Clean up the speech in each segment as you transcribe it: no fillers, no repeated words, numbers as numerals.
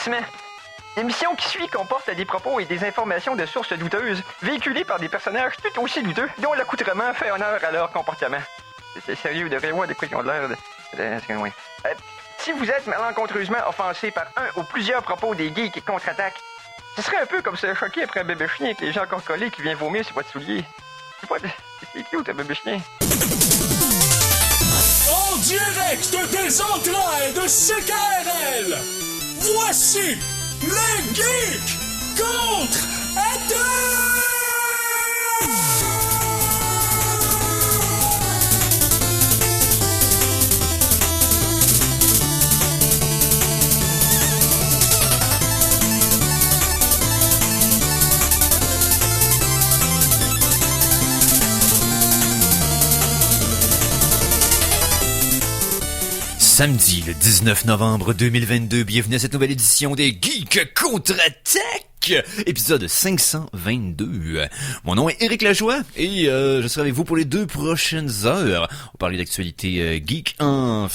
Avertissement. L'émission qui suit comporte des propos et des informations de sources douteuses, véhiculées par des personnages tout aussi douteux, dont l'accoutrement fait honneur à leur comportement. C'est sérieux, de voir de quoi ils ont l'air de... si vous êtes malencontreusement offensé par un ou plusieurs propos des geeks contre-attaque, ce serait un peu comme se choquer après un bébé chien avec les gens encore collés qui vient vomir sur votre soulier. C'est cute, un bébé chien. En direct des entrailles de CKRL, voici les geeks contre-attaque! Samedi, le 19 novembre 2022, bienvenue à cette nouvelle édition des Geeks Contre-Attaque, épisode 522. Mon nom est Éric Lajoie et je serai avec vous pour les 2 prochaines heures. On parle d'actualité geek en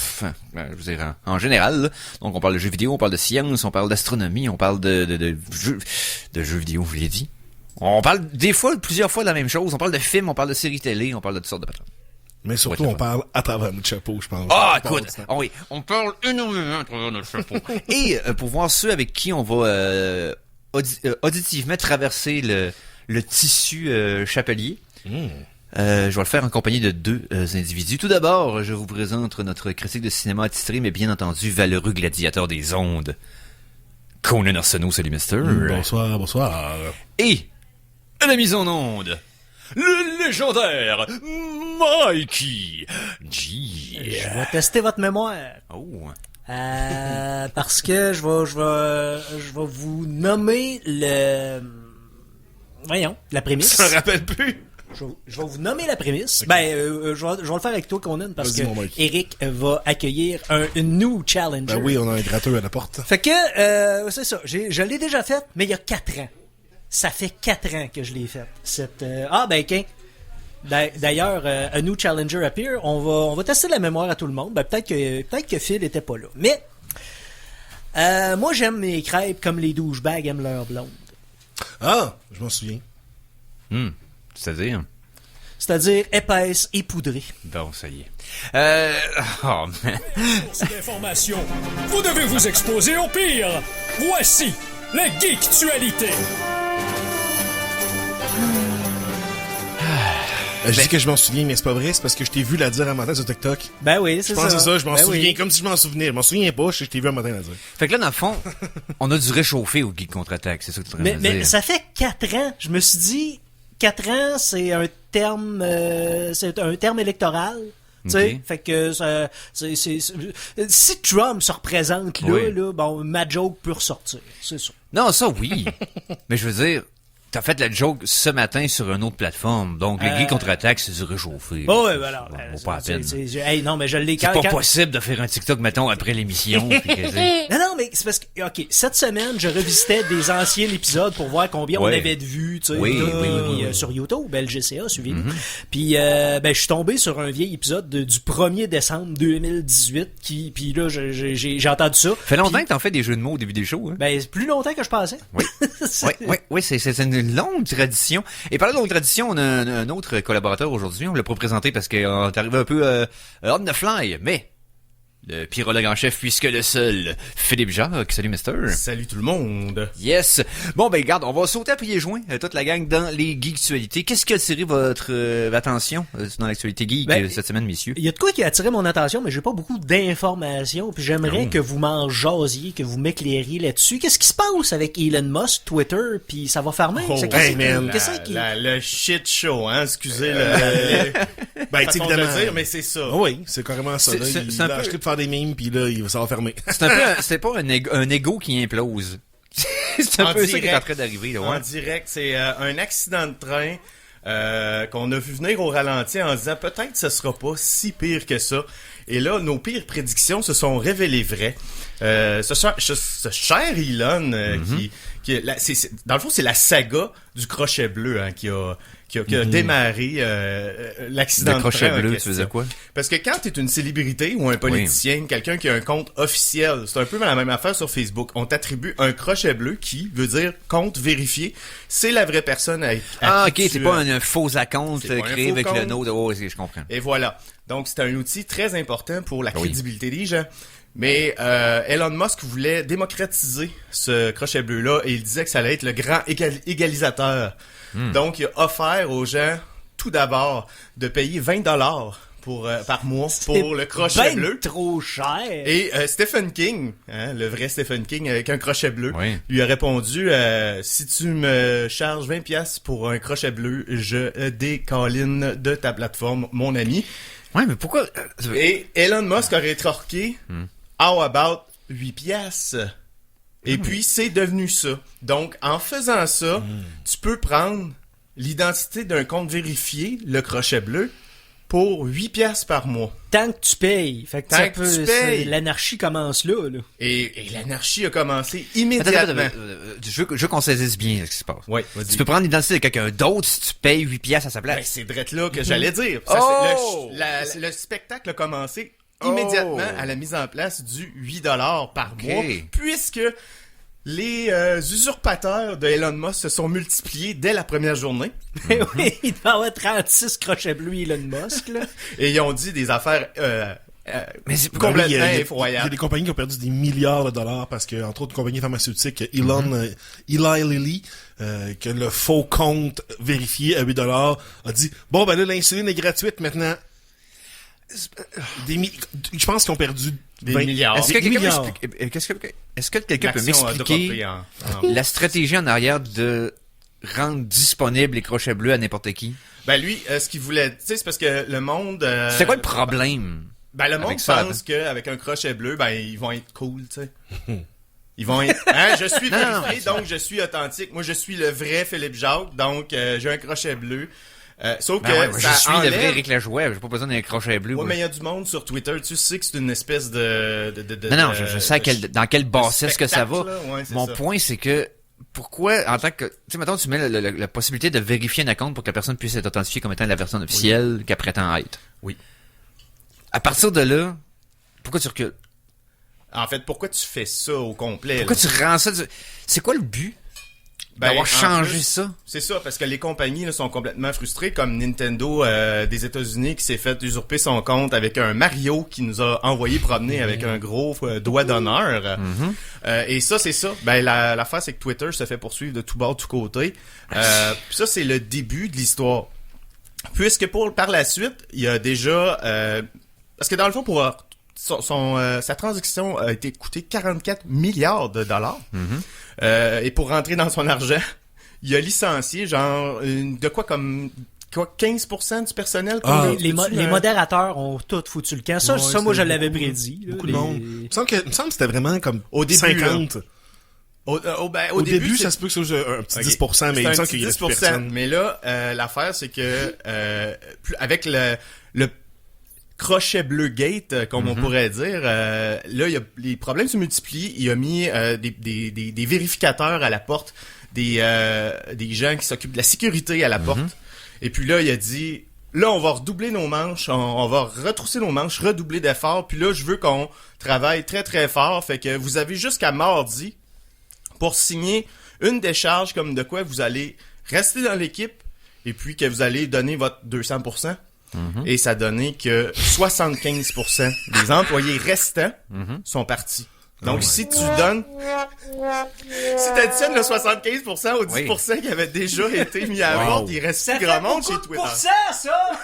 général. Donc on parle de jeux vidéo, on parle de science, on parle d'astronomie, on parle de jeux vidéo, je l'ai dit. On parle des fois, plusieurs fois de la même chose. On parle de films, on parle de séries télé, on parle de toutes sortes de patentes. Mais surtout, on parle à travers notre chapeau, je pense. Ah, écoute, oui, on parle énormément à travers notre chapeau. Et pour voir ceux avec qui on va auditivement traverser le tissu chapelier, je vais le faire en compagnie de 2 individus. Tout d'abord, je vous présente notre critique de cinéma attitré, mais bien entendu, valeureux gladiateur des ondes, Conan Arsenault. Salut, mister. Bonsoir, bonsoir. Et, à la mise en onde, le légendaire Mikey G. Je vais tester votre mémoire. Oh. Parce que je vais vous nommer la prémisse. Ça me rappelle plus. Je vais vous nommer la prémisse. Okay. Je vais le faire avec toi, Conan, parce que Eric va accueillir une new challenger. Ben oui, on a un gratteux à la porte. Fait que, c'est ça. Je l'ai déjà fait, mais il y a 4 ans. Ça fait 4 ans que je l'ai fait. OK. D'ailleurs, A New Challenger Appear, on va tester la mémoire à tout le monde. Peut-être que Phil était pas là. Mais, moi, j'aime mes crêpes comme les douchebags aiment leur blonde. Ah, je m'en souviens. C'est-à-dire? C'est-à-dire épaisse et poudrée. Bon, ça y est. Cette information, vous devez vous exposer au pire. Voici les Geektualités. Je dis que je m'en souviens, mais c'est pas vrai, c'est parce que je t'ai vu la dire un matin sur TikTok. Ben oui, c'est ça. Je pense que c'est ça, je m'en souviens, oui. comme si je m'en souvenais. Je m'en souviens pas, je t'ai vu un matin la dire. Fait que là, dans le fond, on a dû réchauffer au Geek Contre-Attaque, c'est ça que tu es en train de dire. Mais ça fait 4 ans. Je me suis dit, 4 ans, c'est un terme électoral. Tu sais, fait que si Trump se représente là, bon, ma joke peut ressortir, c'est ça. Non, ça oui. Mais je veux dire, t'as fait la joke ce matin sur une autre plateforme, donc le Geek Contre-Attaque, c'est du réchauffé. Oh ouais, voilà. Vaut pas la peine. Non, mais je l'ai C'est pas possible de faire un TikTok, mettons, après l'émission. Non, mais c'est parce que, OK, cette semaine, je revisitais des anciens épisodes pour voir combien on avait de vues, tu sais, oui. sur YouTube, LGCA, suivez-nous. Puis, je suis tombé sur un vieil épisode du 1er décembre 2018, puis là, j'ai entendu ça. Fait longtemps que t'en fais des jeux de mots au début des shows, hein? Ben, plus longtemps que je pensais. Oui, c'est une longue tradition. Et parlant de longue tradition, on a un autre collaborateur aujourd'hui. On l'a pas présenté parce qu'on est arrivé un peu on the fly, mais le pyrologue en chef, puisque le seul, Philippe Jacques. Salut, mister. Salut tout le monde. Yes. Bon, ben, regarde, on va sauter à pieds joints, toute la gang, dans les geektualités. Qu'est-ce qui a attiré votre attention dans l'actualité geek cette semaine, messieurs? Il y a de quoi qui a attiré mon attention, mais j'ai pas beaucoup d'informations, puis j'aimerais que vous m'en jasiez, que vous m'éclairiez là-dessus. Qu'est-ce qui se passe avec Elon Musk, Twitter, puis ça va fermer? Le shit show, hein, excusez le ben, tu évidemment de dire, mais c'est ça. Oui, c'est carrément ça. Là, il a acheté pour faire des mimes, puis là, ça va fermer. C'est pas un ego qui implose. C'est un peu ça qui est en train d'arriver. Là, ouais. En direct, c'est un accident de train qu'on a vu venir au ralenti en disant peut-être ce sera pas si pire que ça. Et là, nos pires prédictions se sont révélées vraies. Ce cher Elon, dans le fond, c'est la saga du crochet bleu, hein, qui a qui a démarré l'accident Le crochet train en bleu, tu question. faisais quoi? Parce que quand t'es une célébrité ou un politicien, quelqu'un qui a un compte officiel, c'est un peu la même affaire sur Facebook. On t'attribue un crochet bleu qui veut dire compte vérifié. C'est la vraie personne à qui Ok, tu c'est pas un faux account C'est pas un créé faux avec compte. le nom de... Oh, je comprends. Et voilà. Donc, c'est un outil très important pour la Oui. crédibilité des gens. Mais Elon Musk voulait démocratiser ce crochet bleu-là et il disait que ça allait être le grand égalisateur. Donc, il a offert aux gens, tout d'abord, de payer 20$ par mois pour le crochet bleu. Trop cher. Et Stephen King, le vrai Stephen King avec un crochet bleu, Oui. lui a répondu si tu me charges 20$ pour un crochet bleu, je décolline de ta plateforme, mon ami. Ouais, mais pourquoi... Et Elon Musk a rétorqué how about 8$? Et puis c'est devenu ça. Donc en faisant ça, tu peux prendre l'identité d'un compte vérifié, le crochet bleu, pour 8$ par mois. Tant que tu payes. Fait que Tant ça que peut, tu payes. l'anarchie commence là. Et l'anarchie a commencé Attends, immédiatement. je veux qu'on saisisse bien ce qui se passe. Oui, Tu peux prendre l'identité de quelqu'un d'autre si tu payes 8$ à sa place. Ben, c'est drette là que j'allais dire. Ça, Oh! le spectacle a commencé immédiatement à la mise en place du 8$ par Ok. mois, puisque les usurpateurs de Elon Musk se sont multipliés dès la première journée Oui, il doit y avoir 36 crochets bleus Elon Musk, là. et ils ont dit des affaires Mais c'est complètement Il y a effroyables. des compagnies qui ont perdu des milliards de dollars parce que, entre autres, une compagnie pharmaceutique, Eli Lilly, que le faux compte vérifié à 8$, a dit, bon, ben là, l'insuline est gratuite maintenant. Je pense qu'ils ont perdu Des milliards. Est-ce que quelqu'un peut milliards. m'expliquer- est-ce que quelqu'un peut L'action a m'expliquer droppé en- la stratégie en arrière de rendre disponibles les crochets bleus à n'importe qui? Ben lui, ce qu'il voulait, tu sais, c'est parce que le monde... C'est quoi le problème? Ben le monde avec ça, pense qu'avec un crochet bleu, ben ils vont être cool, tu sais. Ils vont être... Hein, je suis vérifié, donc je suis authentique. Moi, je suis le vrai Philippe Jacques, donc j'ai un crochet bleu. Sauf que Ben ouais, moi, ça je suis enlève... le vrai Éric Lajoie, j'ai pas besoin d'un crochet bleu. Ouais, moi. mais il y a du monde sur Twitter, tu sais que c'est une espèce de Non, je sais dans quelle bassesse que ça va. spectacle, là, ouais, c'est Mon ça. point, c'est que pourquoi, en tant que... Tu sais, mettons, tu mets la possibilité de vérifier un compte pour que la personne puisse être authentifiée comme étant la personne officielle qu'elle prétend être. Oui. À partir de là, pourquoi tu recules? En fait, pourquoi tu fais ça au complet? Pourquoi là? tu rends ça... C'est quoi le but Ben, d'avoir en changé plus, ça? C'est ça, parce que les compagnies là, sont complètement frustrées, comme Nintendo des États-Unis qui s'est fait usurper son compte avec un Mario qui nous a envoyé promener avec un gros doigt d'honneur. Et ça, c'est ça. Ben l'affaire, c'est que Twitter se fait poursuivre de tout bord, de tout côté. Puis ça, c'est le début de l'histoire. Puisque par la suite, il y a déjà... parce que dans le fond, pour sa transaction a été coûtée 44 milliards de dollars. Et pour rentrer dans son argent, il a licencié genre de quoi comme 15% du personnel. Les modérateurs ont tout foutu le camp. Ça, Ouais, moi, je c'est l'avais beaucoup, prédit. là, Beaucoup de monde. Il me semble que c'était vraiment comme Au début, 50. Au début, c'est- ça se peut que ce soit un petit Ok. 10%, mais C'est il me un semble petit qu'il reste plus 10%. personne. Mais là, l'affaire, c'est que avec le crochet bleu gate, comme on pourrait dire, là, les problèmes se multiplient. Il a mis des vérificateurs à la porte, des gens qui s'occupent de la sécurité à la porte. Et puis là, il a dit... Là, on va redoubler nos manches, on va retrousser nos manches, redoubler d'efforts. Puis là, je veux qu'on travaille très, très fort. Fait que vous avez jusqu'à mardi pour signer une décharge comme de quoi vous allez rester dans l'équipe et puis que vous allez donner votre 200%. Et ça donnait que 75% des employés restants sont partis. Donc, si tu donnes... Si tu additionnes le 75% au 10% qui avait déjà été mis à bord, il reste Ça plus fait grand monde beaucoup chez de Twitter. pourcents, ça!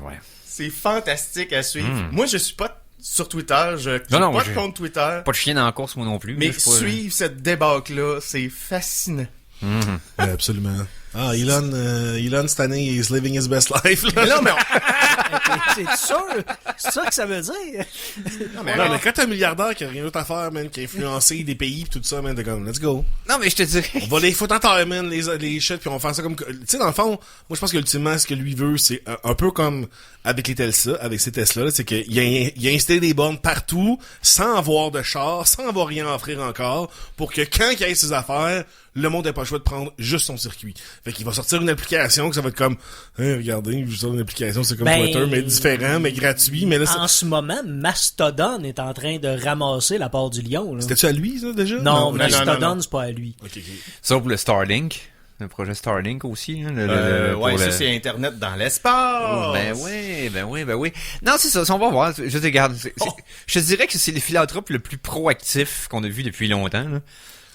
Ouais. C'est fantastique à suivre. Moi, je suis pas sur Twitter, j'ai Non, pas j'ai de compte Twitter. Pas de chien dans la course, moi non plus. Mais je suis pas- suivre cette débâcle-là, c'est fascinant. Ouais, absolument. Elon, cette année, is living his best life, là. Mais non, mais C'est sûr? C'est ça que ça veut dire? Non, Mais quand t'es un milliardaire qui a rien d'autre à faire, man, qui a influencé des pays pis tout ça, man, t'es comme, let's go. Non, mais je te dirais... On va les foutre en terre, man, les shit, puis on va faire ça comme... Tu sais, dans le fond, moi, je pense qu'ultimement, ce que lui veut, c'est un peu comme avec les Tesla, avec ces Tesla, là, c'est qu'il a installé des bornes partout, sans avoir de char, sans avoir rien à offrir encore, pour que quand il ait ses affaires, le monde n'ait pas le choix de prendre juste son circuit. Fait qu'il va sortir une application que ça va être comme, hein, regardez, je sors une application, c'est comme Twitter, mais différent, mais gratuit, mais là, En ce moment, Mastodon est en train de ramasser la part du lion, là. C'était-tu à lui, ça, déjà? Non, non, Mastodon, non. c'est pas à lui. Ok. Sauf pour le Starlink. Le projet Starlink aussi. Hein, Ouais, pour ça, le- c'est Internet dans l'espace. Ben oui. Non, c'est ça, on va voir. Je te garde. Je te dirais que c'est le philanthrope le plus proactif qu'on a vu depuis longtemps, là.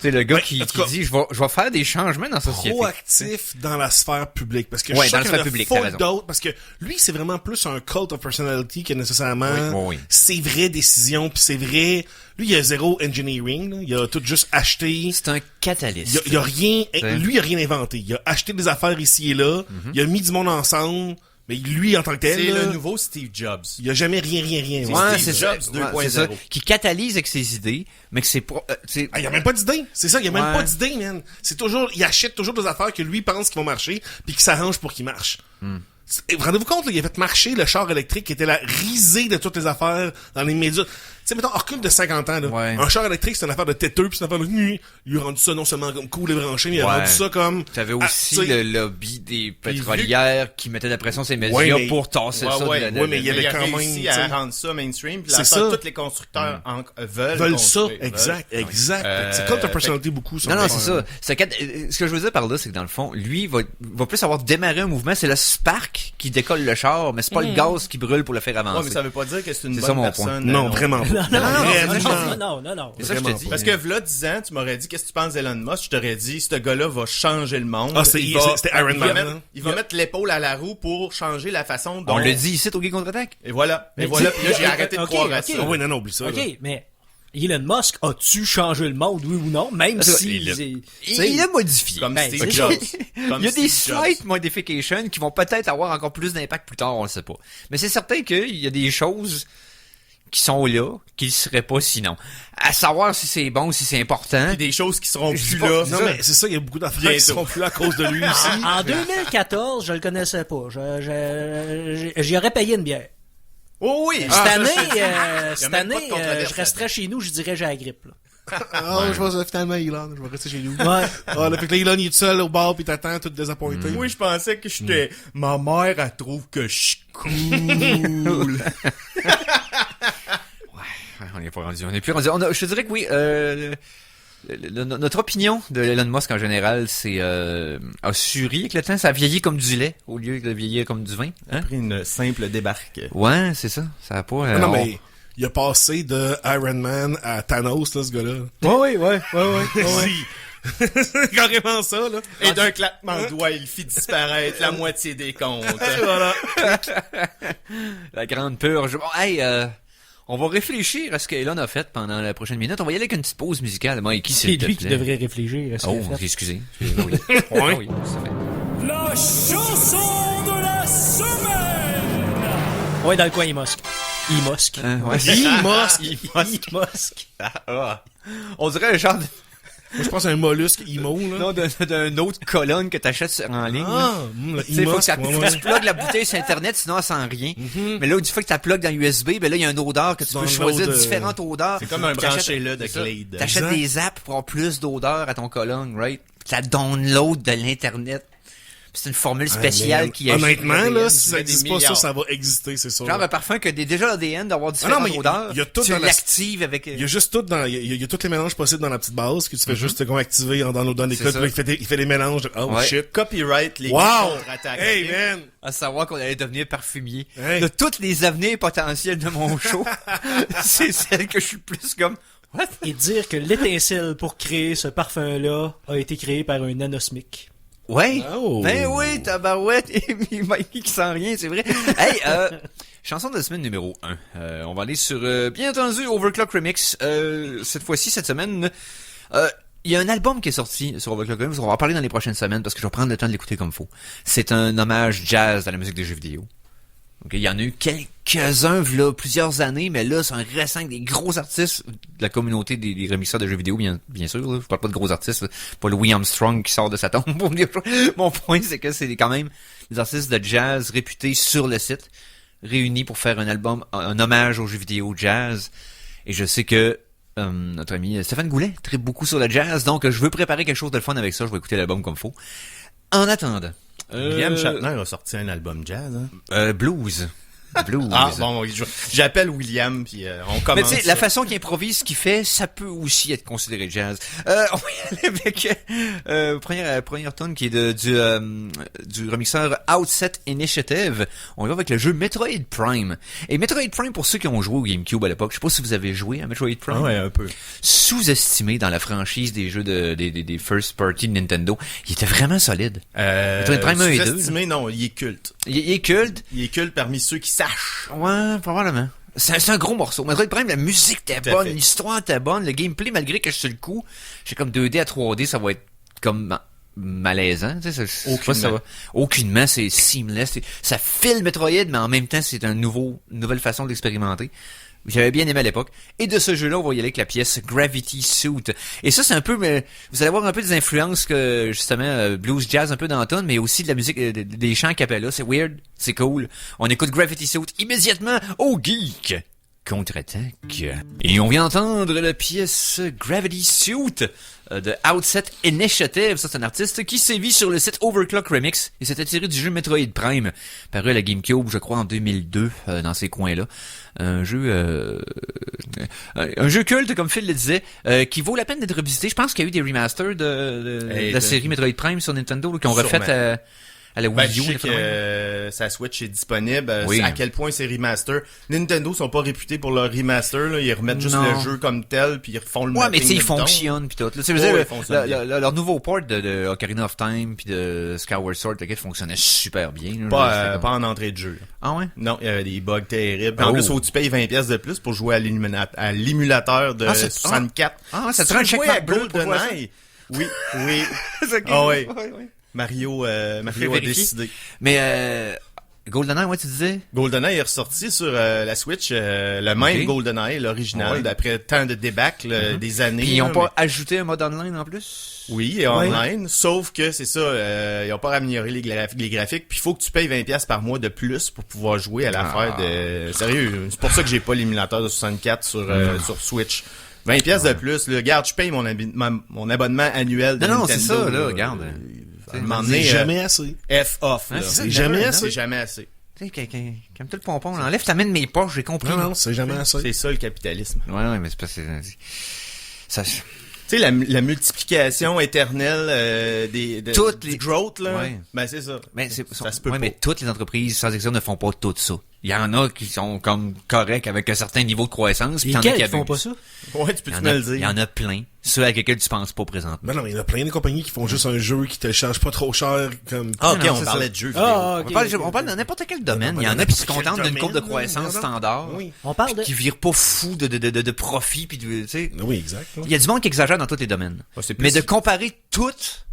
C'est le gars Ouais, qui en tout cas, dit je vais faire des changements dans la société. Proactif dans la sphère publique. Parce que Ouais, je dans sais la qu'il y en sphère a publique, full t'as raison. d'autres. Parce que lui, c'est vraiment plus un cult of personality que nécessairement Oui. ses vraies décisions. Puis c'est vrai. Lui, il a zéro engineering. Là. Il a tout juste acheté. C'est un catalyste. Il a rien. C'est- Lui, il a rien inventé. Il a acheté des affaires ici et là. Il a mis du monde ensemble. Mais lui, en tant que tel, C'est là, le nouveau Steve Jobs. il a jamais rien. C'est Ouais, Steve c'est ça. Jobs Ouais, 2.0. c'est ça. Qui catalyse avec ses idées, mais que c'est c'est Ah, il y a même pas d'idée. C'est ça, il y a même Ouais. pas d'idée, man. C'est toujours, il achète toujours des affaires que lui pense qu'ils vont marcher, puis qu'il s'arrange pour qu'ils marchent. Rendez-vous compte, là, il a fait marcher le char électrique qui était la risée de toutes les affaires dans les médias. Tu sais, mettons, on recule de 50 ans, là. Ouais. Un char électrique, c'est une affaire de têteux, puis c'est une affaire de... Il a rendu ça non seulement comme cool et branché, mais il a Ouais. rendu ça comme... T'avais Ah, aussi tu sais, le lobby des pétrolières qui mettaient de la pression sur les médias Ouais, mais- pour tasser ça. Ouais, mais il y avait quand même, réussi tu à sais. rendre ça mainstream. Puis C'est là, ça. tous les constructeurs veulent ça, construire, exact, veulent. exact. Euh, C'est comme ta personnalité beaucoup, ça. Non, c'est ça. Ce que je veux dire par là, c'est que dans le fond, lui va plus avoir démarré un mouvement. C'est le spark qui décolle le char, mais c'est pas le gaz qui brûle pour le faire avancer. Ouais, mais ça veut pas dire que c'est une C'est bonne ça, mon personne. Non, vraiment pas. Non, non, non. C'est ça que je te dis. Parce que v'là 10 ans, tu m'aurais dit, qu'est-ce que tu penses d'Elon Musk? Je t'aurais dit, ce gars-là va changer le monde. Ah, c'était Iron il va Man, mettre- hein? Il va mettre l'épaule à la roue pour changer la façon dont... On le dit ici au Gay Contre-Attaque. Et voilà. Et Mais voilà. dis- Puis là, j'ai arrêté de ok, croire à ok. ça. Ah oui, non, oublie ça. là. OK, mais Elon Musk, a-tu changé le monde, oui ou non? Même Parce que si... Il l'a modifié. Comme Ben, Steve c'est Jobs. Il y a des slight modifications qui vont peut-être avoir encore plus d'impact plus tard, on le sait pas. Mais c'est certain qu'il y a des choses qui sont là, qui ne seraient pas sinon. À savoir si c'est bon, si c'est important. Puis des choses qui seront Je dis plus pas- là. Non, mais c'est ça, il y a beaucoup d'affaires qui Bientôt. seront plus là à cause de lui aussi. En 2014, je le connaissais pas. J'y aurais payé une bière. Oh oui! Cette année, même pas de controverse je resterais chez nous, je dirais j'ai la grippe. Là. Ah, je vais finalement Elon, je vais rester chez nous. Ouais. Ah, là, fait que là, Elon, il est tout seul au bar, pis t'attends, tout désappointé. Oui, je pensais que j'étais... Ma mère, elle trouve que je suis cool. Ouais, on n'est pas rendu. On est plus rendu. Je te dirais que oui. Notre opinion de Elon Musk en général, c'est a suri avec le temps. Ça a vieilli comme du lait au lieu de vieillir comme du vin. Hein? Après une simple débarque. Ouais, c'est ça. Ça a pas. Ah, non, mais il a passé de Iron Man à Thanos, là, ce gars-là. Ouais. C'est carrément ça, là. Et d'un claquement de doigts, il fit disparaître la moitié des comptes. Et voilà. La grande purge. Bon, hey, on va réfléchir à ce qu'Elon a fait pendant la prochaine minute. On va y aller avec une petite pause musicale. Mikey, C'est s'il te lui qui plaît. devrait réfléchir à ce qu'il Oh, a fait. excusez. Oui. Ah oui, ça fait. La chanson de la semaine! Ouais, dans le coin, il Musk. Il Musk. Ouais. Musk. On dirait un genre de... Moi, je pense à un mollusque emo, là. Non, d'un autre colonne que t'achètes en ligne. Ah, le Tu sais, faut que Emos, ouais, ouais. tu plugues la bouteille sur Internet, sinon elle sent rien. Mais là, du fait que tu la plugues dans USB, ben là, il y a une odeur que tu peux Download, choisir différentes odeurs. C'est comme un Puis t'achètes- branché-là de c'est ça. Glade. T'achètes Exact. des apps pour avoir plus d'odeur à ton colonne, right? Tu la download de l'Internet. Puis c'est une formule spéciale Man, qui agit honnêtement, sur là, l'ADN. si ça des existe pas, milliards. ça va exister, c'est sûr. Genre un parfum que déjà l'ADN d'avoir non, différentes mais odeurs. il y a tout tu dans la- l'actives avec... Il y a juste tout dans, il y a tous les mélanges possibles dans la petite base que tu fais juste comme activer en downloadant des C'est codes, ça. puis là, il fait des mélanges de, oh Ouais. shit. Copyright, les Wow! contre-attaques. Hey, man! À savoir qu'on allait devenir parfumier. Hey. De toutes les avenirs potentiels de mon show, c'est celle que je suis plus comme... What? Et dire que l'étincelle pour créer ce parfum-là a été créé par un nanosmic. Ouais. Oh. Ben oui, tabarouette. Et Mikey qui sent rien, c'est vrai. Hey, chanson de la semaine numéro 1. On va aller sur, bien entendu, Overclock Remix. Cette fois-ci, cette semaine, il y a un album qui est sorti sur Overclock Remix. On va en parler dans les prochaines semaines parce que je vais prendre le temps de l'écouter comme faut. C'est un hommage jazz à la musique des jeux vidéo. Ok, il y en a eu quelques-uns, là, plusieurs années, mais là, c'est un récent des gros artistes de la communauté des remixeurs de jeux vidéo, bien sûr. Là. Je parle pas de gros artistes, là. Pas Louis Armstrong qui sort de sa tombe. Mon point, c'est que c'est quand même des artistes de jazz réputés sur le site, réunis pour faire un album, un hommage aux jeux vidéo jazz. Et je sais que notre ami Stéphane Goulet tripe beaucoup sur le jazz, donc je veux préparer quelque chose de fun avec ça. Je vais écouter l'album comme faut. En attendant... William Shatner a sorti un album jazz, hein? Blues. Ah, bon, j'appelle William, puis on commence. Mais tu sais, la façon qu'il improvise, ce qu'il fait, ça peut aussi être considéré jazz. On va y aller avec première tune qui est du remixeur Outset Initiative. On y va avec le jeu Metroid Prime. Et Metroid Prime, pour ceux qui ont joué au GameCube à l'époque, je sais pas si vous avez joué à Metroid Prime. Ah ouais, un peu. Sous-estimé dans la franchise des jeux des first party de Nintendo. Il était vraiment solide. Metroid Prime 1 et 2. Sous-estimé, non, il est culte. Il est culte. Il est culte parmi ceux qui sachent. Ouais, probablement. C'est un gros morceau. Metroid Prime, la musique était bonne, l'histoire était bonne, le gameplay, malgré que je suis sur le coup, j'ai comme 2D à 3D, ça va être comme malaisant. Tu sais, aucunement, c'est seamless. Ça file Metroid, mais en même temps, c'est une nouvelle façon d'expérimenter. J'avais bien aimé à l'époque. Et de ce jeu-là, on va y aller avec la pièce Gravity Suit. Et ça, c'est un peu... vous allez voir un peu des influences que, justement, blues jazz un peu dans la tonne, mais aussi de la musique, des chants a cappella. C'est weird, c'est cool. On écoute Gravity Suit immédiatement au Geek Contre-attaque. Et on vient d'entendre la pièce Gravity Suit de Outset Initiative. Ça, c'est un artiste qui sévit sur le site Overclock Remix. Et c'était tiré du jeu Metroid Prime, paru à la GameCube, je crois, en 2002, dans ces coins-là. Un jeu culte, comme Phil le disait, qui vaut la peine d'être revisité. Je pense qu'il y a eu des remasters de la série Metroid Prime sur Nintendo, là, qui ont refait à la Wii U. Je sais que sa Switch est disponible. Oui. À quel point c'est remaster. Nintendo sont pas réputés pour leur remaster. Là. Ils remettent juste le jeu comme tel, puis ils refont le mapping. Ouais, mais tu sais, ils de bouton. fonctionnent, puis tout. Là, tu sais, leur nouveau port de Ocarina of Time, puis de Skyward Sword, lequel fonctionnait super bien. Là, Pas en entrée de jeu. Ah ouais? Non, il y avait des bugs terribles. En plus, faut que tu payes 20$ de plus pour jouer à l'émulateur de 64. Ça te rend un check à bleu pour voir ça? GoldenEye. Oui. Okay. Ah ouais. Mario a décidé. Mais GoldenEye, ouais, tu disais? GoldenEye est ressorti sur la Switch, le même GoldenEye, l'original, d'après tant de débâcles des années. Puis ils ont pas ajouté un mode online en plus? Oui, et online, sauf que c'est ça, ils ont pas amélioré les graphiques, puis il faut que tu payes 20$ par mois de plus pour pouvoir jouer à l'affaire de... Sérieux, c'est pour ça que j'ai pas l'émulateur de 64 sur Switch. 20$ de plus, là, regarde, je paye mon abonnement annuel de Nintendo. Non, c'est ça, là, regarde. C'est jamais assez. F-off, là. C'est jamais assez. C'est jamais assez. Tu sais, comme tout le pompon, là, enlève ta main de mes poches, j'ai compris. Non, c'est jamais assez. C'est ça le capitalisme. Ouais, mais c'est parce que... Ça... Tu sais, la multiplication éternelle du growth, là. Ouais. Ben, c'est ça. Mais ça se peut pas. Mais toutes les entreprises, sans exception, ne font pas tout ça. Il y en a qui sont comme corrects avec un certain niveau de croissance. Et puis qui font pas ça? Ouais, tu peux me le dire. Il y en a plein. Ceux avec lesquels tu penses pas présentement. Ben non, mais il y en a plein de compagnies qui font juste un jeu qui te charge pas trop cher, comme... Ah, ok, Non, on c'est parlait ça. de jeux vidéo. On parle de n'importe quel domaine. Il y en a qui se contentent d'une courbe de croissance standard. Oui. On parle de... Qui virent pas fou de profit puis tu sais. Oui, exact. Il y a du monde qui exagère dans tous les domaines. Ouais, c'est plus- Mais de comparer toutes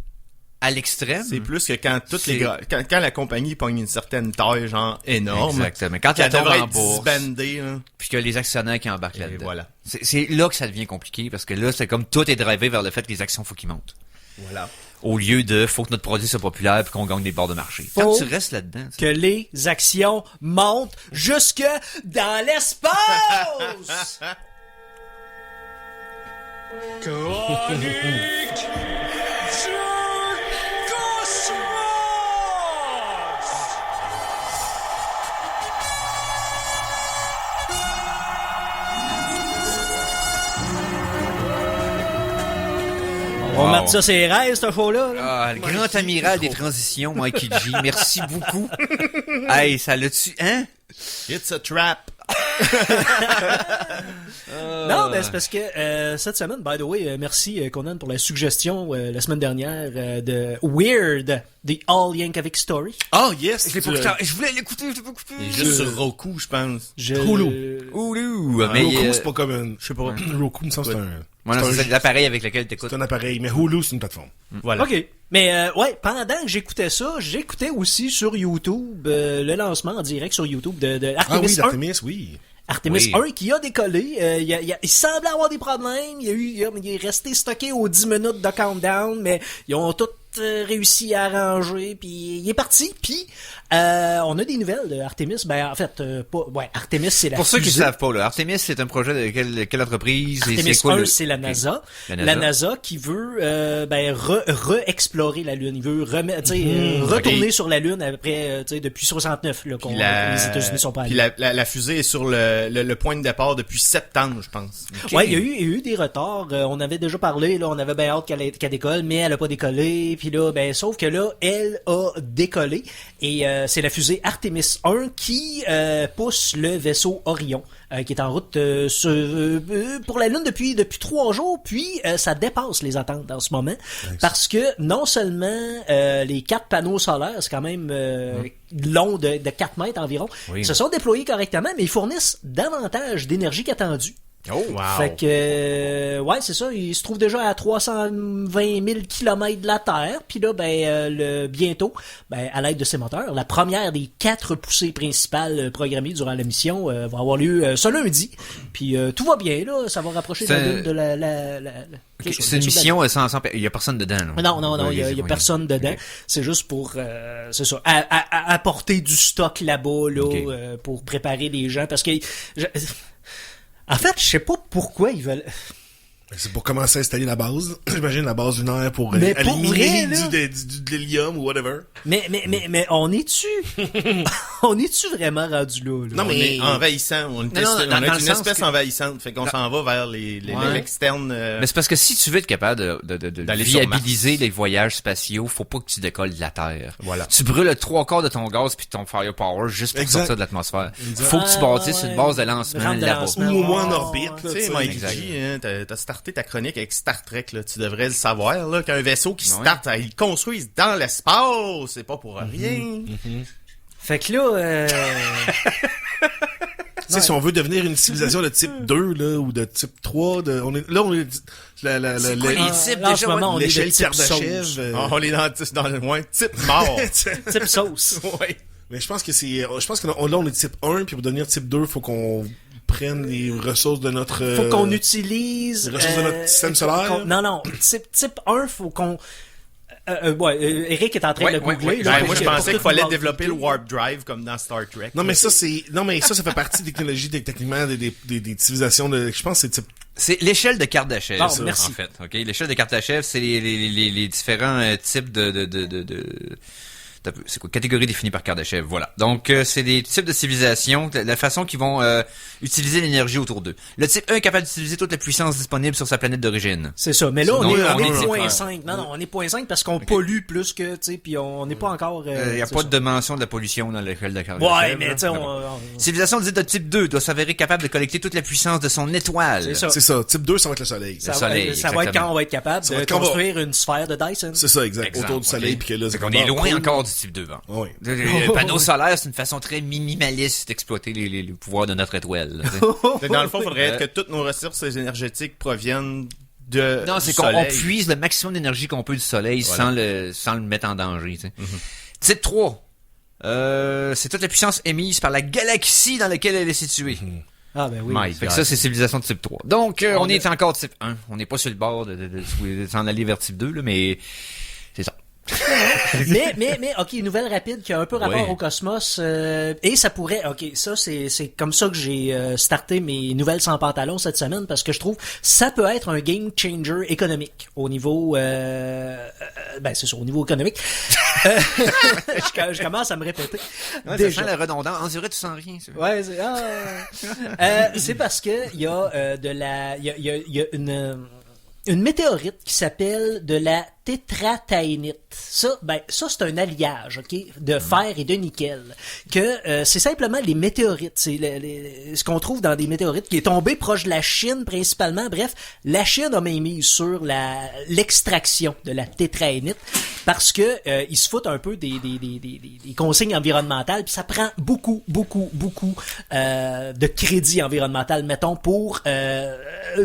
à l'extrême. C'est plus que quand quand la compagnie pogne une certaine taille, genre énorme. Exactement. Quand Qu'elle elle tombe devrait en être bourse. disbandée, là. Puis que les actionnaires qui embarquent Et là-dedans. voilà. C'est là que ça devient compliqué parce que là, c'est comme tout est drivé vers le fait que les actions faut qu'ils montent. Voilà. Au lieu de faut que notre produit soit populaire puis qu'on gagne des parts de marché. Quand tu restes là-dedans. Que les actions montent jusque dans l'espace! Chronique du Cosmos! On va mettre ça ses rêves, ce show-là. Là. Ah, le grand amiral des transitions, Mikey G. Merci beaucoup. Hey, ça l'a-tu, hein? It's a trap. Non, ben c'est parce que cette semaine, by the way, merci Conan pour la suggestion la semaine dernière de Weird, The All Yankovic Story. Oh, yes! Je voulais l'écouter, je l'ai pas écouté. Il est juste sur Roku, je pense. Hulu. Oulou. Mais Mais, Roku, c'est pas comme un... Je sais pas. Roku, me semble, c'est un... Voilà, c'est un c'est jeu. l'appareil avec lequel t'écoutes. C'est un appareil, mais Hulu, c'est une plateforme. Voilà. OK. Mais ouais, pendant que j'écoutais ça, j'écoutais aussi sur YouTube le lancement en direct sur YouTube de Ah oui, Artemis 1. d'Artemis, oui. Artemis Oui. 1 qui a décollé. Il semblait avoir des problèmes. Il est resté stocké aux 10 minutes de countdown, mais ils ont tout réussi à arranger, puis il est parti. Puis on a des nouvelles de Artemis. Ben en fait, Artemis c'est la Pour ceux qui ne fusée. savent pas, là, Artemis, c'est un projet de quelle entreprise? et Artemis c'est quoi 1, le- c'est la Ok. NASA. La La NASA. NASA qui veut re-explorer la Lune. Il veut retourner Ok. sur la Lune après, depuis 69, là, Puis les États-Unis sont pas puis allés. la fusée est sur le point de départ depuis septembre, je pense. Ouais, il y a eu des retards. On avait déjà parlé, là, on avait bien hâte qu'elle décolle, mais elle a pas décollé. Puis là, sauf que là, elle a décollé. Et c'est la fusée Artemis 1 qui pousse le vaisseau Orion, qui est en route pour la Lune depuis 3 jours. Puis ça dépasse les attentes en ce moment. Parce que non seulement les 4 panneaux solaires, c'est quand même long de 4 mètres environ, Oui. se sont déployés correctement, mais ils fournissent davantage d'énergie qu'attendu. Oh, Wow. Fait que, ouais, c'est ça, il se trouve déjà à 320 000 km de la Terre, puis là, bientôt, à l'aide de ces moteurs, la première des 4 poussées principales programmées durant la mission va avoir lieu ce lundi, puis tout va bien, là, ça va rapprocher C'est la Lune de la Ok, c'est une mission il y a personne dedans, là. non, il y a Ok. personne dedans. Ok. C'est juste pour, c'est ça, à apporter du stock là-bas, là, Ok. pour préparer les gens, parce que, en fait, je sais pas pourquoi ils veulent. C'est pour commencer à installer la base. J'imagine la base lunaire pour Mais pour éliminer vrai, là. de l'hélium ou whatever. Mais on est-tu vraiment rendu là? Non, On mais- est envahissant. On est, Non, on dans est le une sens espèce que- envahissante. Fait qu'on s'en va vers l'externe. Mais c'est parce que si tu veux être capable de D'aller sur viabiliser les voyages spatiaux, faut pas que tu décolles de la Terre. Voilà. Tu brûles le 3/4 de ton gaz puis ton firepower juste pour Exact. sortir de l'atmosphère. Exact. Faut que tu bâtisses ouais. une base de lancement Rampe de là-bas. lancement. Ou au moins en Oh, orbite. là, Tu sais, Mike Exact. G, hein, t'as starté ta chronique avec Star Trek, là. Tu devrais le savoir, là, qu'un vaisseau qui Ouais. starte, ils le construisent dans l'espace. C'est pas pour rien. Fait que là, Tu sais, si on veut devenir une civilisation de type 2, là, ou de type 3, on est C'est quoi les types là, en déjà? ce moment, on est de l'échelle type Kardashev. sauce. On est dans le moins type mort. Type sauce. Ouais. Mais je pense que là, on est type 1, puis pour devenir type 2, faut qu'on prenne les ressources de notre... Faut qu'on utilise... les ressources de notre système solaire. Non. Type 1, faut qu'on... Eric est en train de Ouais, googler. ouais. là, Ben, moi, je pour pensais tout qu'il fallait nous développer le expliquer. Warp Drive comme dans Star Trek. Non, mais ça fait partie des technologies, techniquement, des civilisations de... Je pense que c'est type... C'est l'échelle de Kardashev, Bon, ça, merci. en fait. Ok, l'échelle de Kardashev, c'est les différents types c'est quoi, catégorie définie par Kardashev, voilà. Donc, c'est des types de civilisations, la façon qu'ils vont utiliser l'énergie autour d'eux. Le type 1 est capable d'utiliser toute la puissance disponible sur sa planète d'origine. C'est ça. Mais là, on Sinon, est on est 0.5. Non, on est 0.5 parce qu'on pollue plus que, tu sais, puis on n'est pas encore... Il n'y a c'est pas ça. de dimension de la pollution dans l'échelle de Kardashev. Ouais, mais tu sais, bon. Civilisation dite de type 2 doit s'avérer capable de collecter toute la puissance de son étoile. C'est ça. C'est ça. Type 2, ça va être le soleil. Ça, Soleil, ça va être exactement. quand on va être capable Ça va de être quand on va- construire une sphère de Dyson. C'est ça, exact. Exemple, Autour du soleil, ok. puis que là, Fait c'est qu'on comme, est loin cool. encore du type 2. Hein. Oui. Le panneau solaire, c'est une façon très minimaliste d'exploiter les pouvoirs de notre étoile. là, tu sais. Dans le fond, il faudrait être que toutes nos ressources énergétiques proviennent de Non, c'est du qu'on soleil. puise le maximum d'énergie qu'on peut du soleil Voilà. sans le mettre en danger. Tu sais. Type 3. C'est toute la puissance émise par la galaxie dans laquelle elle est située. Ah, ben oui. My Fait que God. ça, c'est civilisation de type 3. Donc, on On est encore type 1. On n'est pas sur le bord de s'en aller vers type 2, là, mais c'est ça. mais, ok, nouvelle rapide qui a un peu rapport Ouais. au cosmos, et ça pourrait, ok, ça c'est comme ça que j'ai starté mes nouvelles sans pantalon cette semaine parce que je trouve ça peut être un game changer économique au niveau, c'est sûr, au niveau économique. Je commence à me répéter. Ouais, Déjà. ça sent la redondance. On dirait tu sens rien. ça. Ouais, c'est parce que il y a il y a une météorite qui s'appelle de la tétrataénite. Ça, c'est un alliage, ok, de fer et de nickel. Que c'est simplement les météorites. C'est ce qu'on trouve dans des météorites qui est tombé proche de la Chine principalement. Bref, la Chine a même mis sur l'extraction de la tétraénite parce que ils se foutent un peu des consignes environnementales. Puis ça prend beaucoup de crédit environnemental, mettons, pour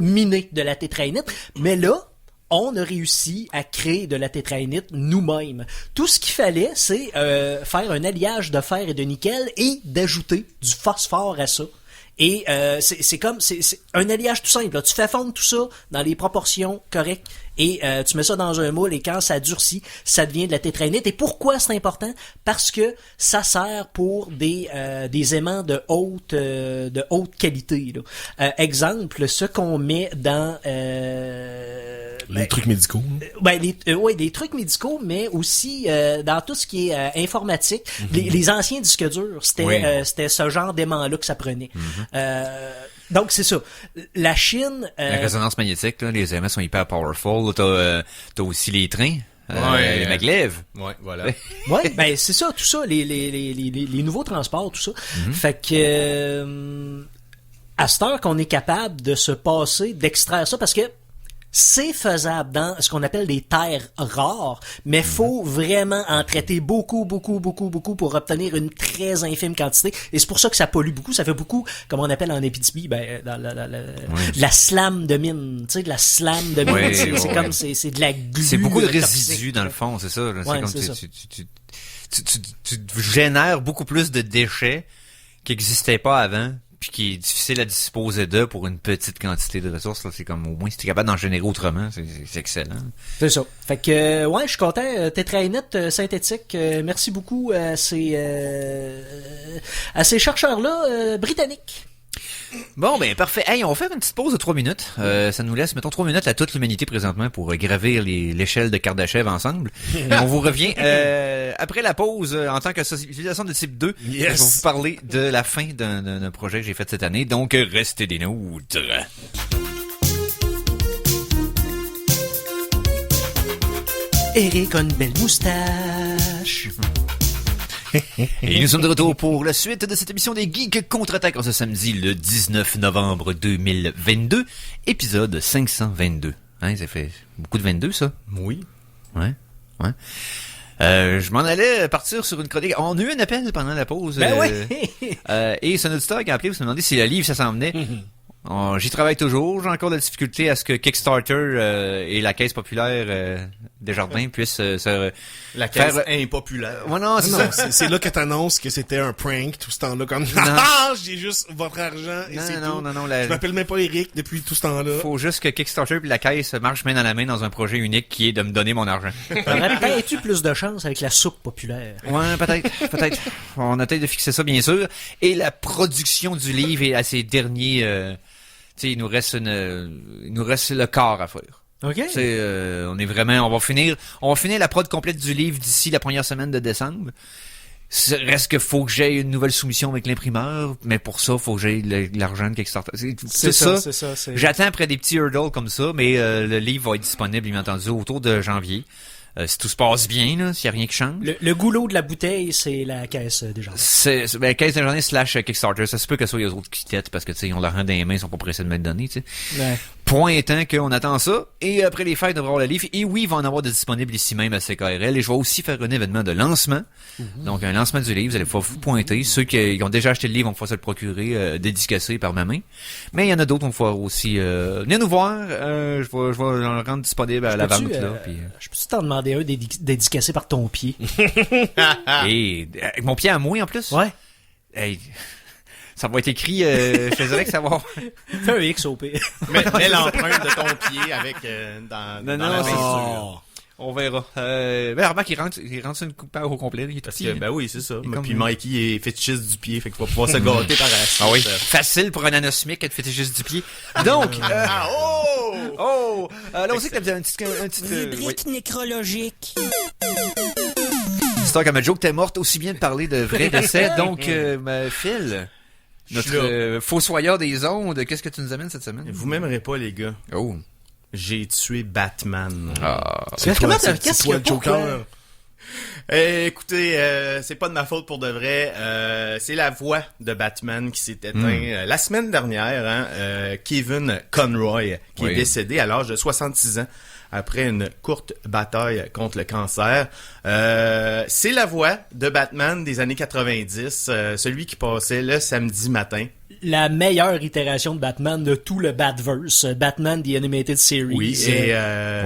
miner de la tétraénite. Mais là, on a réussi à créer de la tétraénite nous-mêmes. Tout ce qu'il fallait, c'est faire un alliage de fer et de nickel et d'ajouter du phosphore à ça. Et c'est un alliage tout simple. Là. Tu fais fondre tout ça dans les proportions correctes et tu mets ça dans un moule et quand ça durcit, ça devient de la tétraénite. Et pourquoi c'est important? Parce que ça sert pour des aimants de haute qualité. Là. Exemple, ce qu'on met dans les trucs médicaux. Des trucs médicaux, mais aussi dans tout ce qui est informatique. Les anciens disques durs, c'était ce genre d'aimant-là que ça prenait. Donc c'est ça. La Chine. La résonance magnétique, là, les aimants sont hyper powerful. Là, t'as aussi les trains. Les maglev. Ouais, voilà. Ouais, ben c'est ça, tout ça, les nouveaux transports, tout ça. Fait que à cette heure qu'on est capable de se passer, d'extraire ça, parce que c'est faisable dans ce qu'on appelle des terres rares, mais faut vraiment en traiter beaucoup pour obtenir une très infime quantité. Et c'est pour ça que ça pollue beaucoup. Ça fait beaucoup, comme on appelle en Abitibi, dans la slame de mine. Tu sais, de la slame de mine. C'est comme, c'est de la glu. C'est beaucoup de toxique, résidus dans le fond, c'est ça. Là. Ouais, c'est c'est comme ça. tu génères beaucoup plus de déchets qui n'existaient pas avant, puis qui est difficile à disposer d'eux pour une petite quantité de ressources. Là. C'est comme, au moins, si t'es capable d'en générer autrement, c'est excellent. C'est ça. Fait que, ouais, je suis content. Tétraénite synthétique, merci beaucoup à ces chercheurs-là britanniques. Bon, ben parfait. Hey, on va faire une petite pause de 3 minutes. Ça nous laisse, mettons, 3 minutes à toute l'humanité présentement pour gravir l'échelle de Kardashev ensemble. Et on vous revient après la pause en tant que civilisation de type 2. Yes. Je vais vous parler de la fin d'un projet que j'ai fait cette année. Donc, restez des nôtres. Eric a une belle moustache. Et nous sommes de retour pour la suite de cette émission des Geeks Contre-Attaque en ce samedi le 19 novembre 2022, épisode 522. Hein, ça fait beaucoup de 22 ça? Oui. Ouais. Je m'en allais partir sur une chronique. On a eu un appel pendant la pause. Ben oui! Et c'est un auditeur qui a appelé pour se demander si le livre ça s'en venait. J'y travaille toujours. J'ai encore de la difficulté à ce que Kickstarter et la Caisse populaire Desjardins puissent se La caisse faire impopulaire. Ouais, non, c'est ça. Non, c'est là que t'annonces que c'était un prank tout ce temps-là, comme j'ai juste votre argent et c'est tout. Non, Je m'appelle même pas Eric depuis tout ce temps-là. faut juste que Kickstarter et la Caisse marchent main dans la main dans un projet unique qui est de me donner mon argent. T'aurais peut-être eu plus de chance avec la soupe populaire. Ouais, peut-être. On a peut-être de fixer ça, bien sûr. Et la production du livre est à ses derniers... tu sais, il nous reste le quart à faire. OK. On va finir la prod complète du livre d'ici la première semaine de décembre. Reste que faut que j'aie une nouvelle soumission avec l'imprimeur, mais pour ça, faut que j'aie l'argent de Kickstarter. C'est ça. J'attends après des petits hurdles comme ça, mais le livre va être disponible, bien entendu, autour de janvier. Si tout se passe bien, là, s'il y a rien qui change. Le goulot de la bouteille, c'est la caisse des gens. C'est Caisse des journées / Kickstarter. Ça se peut que ce soit les autres qui tettent parce que, tu sais, ils ont l'argent dans les mains, ils sont pas pressés de me le donner, tu sais. Ouais. Point étant qu'on attend ça. Et après les fêtes, on va avoir le livre. Et oui, il va en avoir de disponible ici même à CKRL. Et je vais aussi faire un événement de lancement. Donc, un lancement du livre. Vous allez pouvoir vous pointer. Ceux qui ont déjà acheté le livre vont pouvoir se le procurer, dédicacé par ma main. Mais il y en a d'autres qui vont pouvoir aussi venir nous voir. Je vais le rendre disponible à la vente, là. Je peux-tu t'en demander un dédicacé par ton pied? Et avec mon pied à moi, en plus. Ouais. Hey, ça va être écrit, je te dirais que ça va... Fais un X au pire. Mets l'empreinte de ton pied avec dans la peinture. On verra. Remarque, il rentre sur une coupe au complet. Il est Parce petit, que, hein. ben oui, c'est ça. comme- Puis Mikey est fétichiste du pied, fait qu'il va pouvoir se gâter par la suite. Ah oui. Facile pour un anosmique être fétichiste du pied. Donc, là, on sait que t'as un petit Rubrique nécrologique. histoire comme un joke, t'es morte, aussi bien de parler de vrais décès. Donc, Phil, notre fossoyeur des ondes, qu'est-ce que tu nous amènes cette semaine? Vous m'aimerez pas, les gars. Oh. J'ai tué Batman. C'est Comment toi, qu'est-ce c'est toi qu'il y a le Joker. Écoutez, c'est pas de ma faute pour de vrai. C'est la voix de Batman qui s'est éteint la semaine dernière. Kevin Conroy, qui est décédé à l'âge de 66 ans après une courte bataille contre le cancer. C'est la voix de Batman des années 90, celui qui passait le samedi matin, la meilleure itération de Batman de tout le Batverse, Batman The Animated Series. Oui, et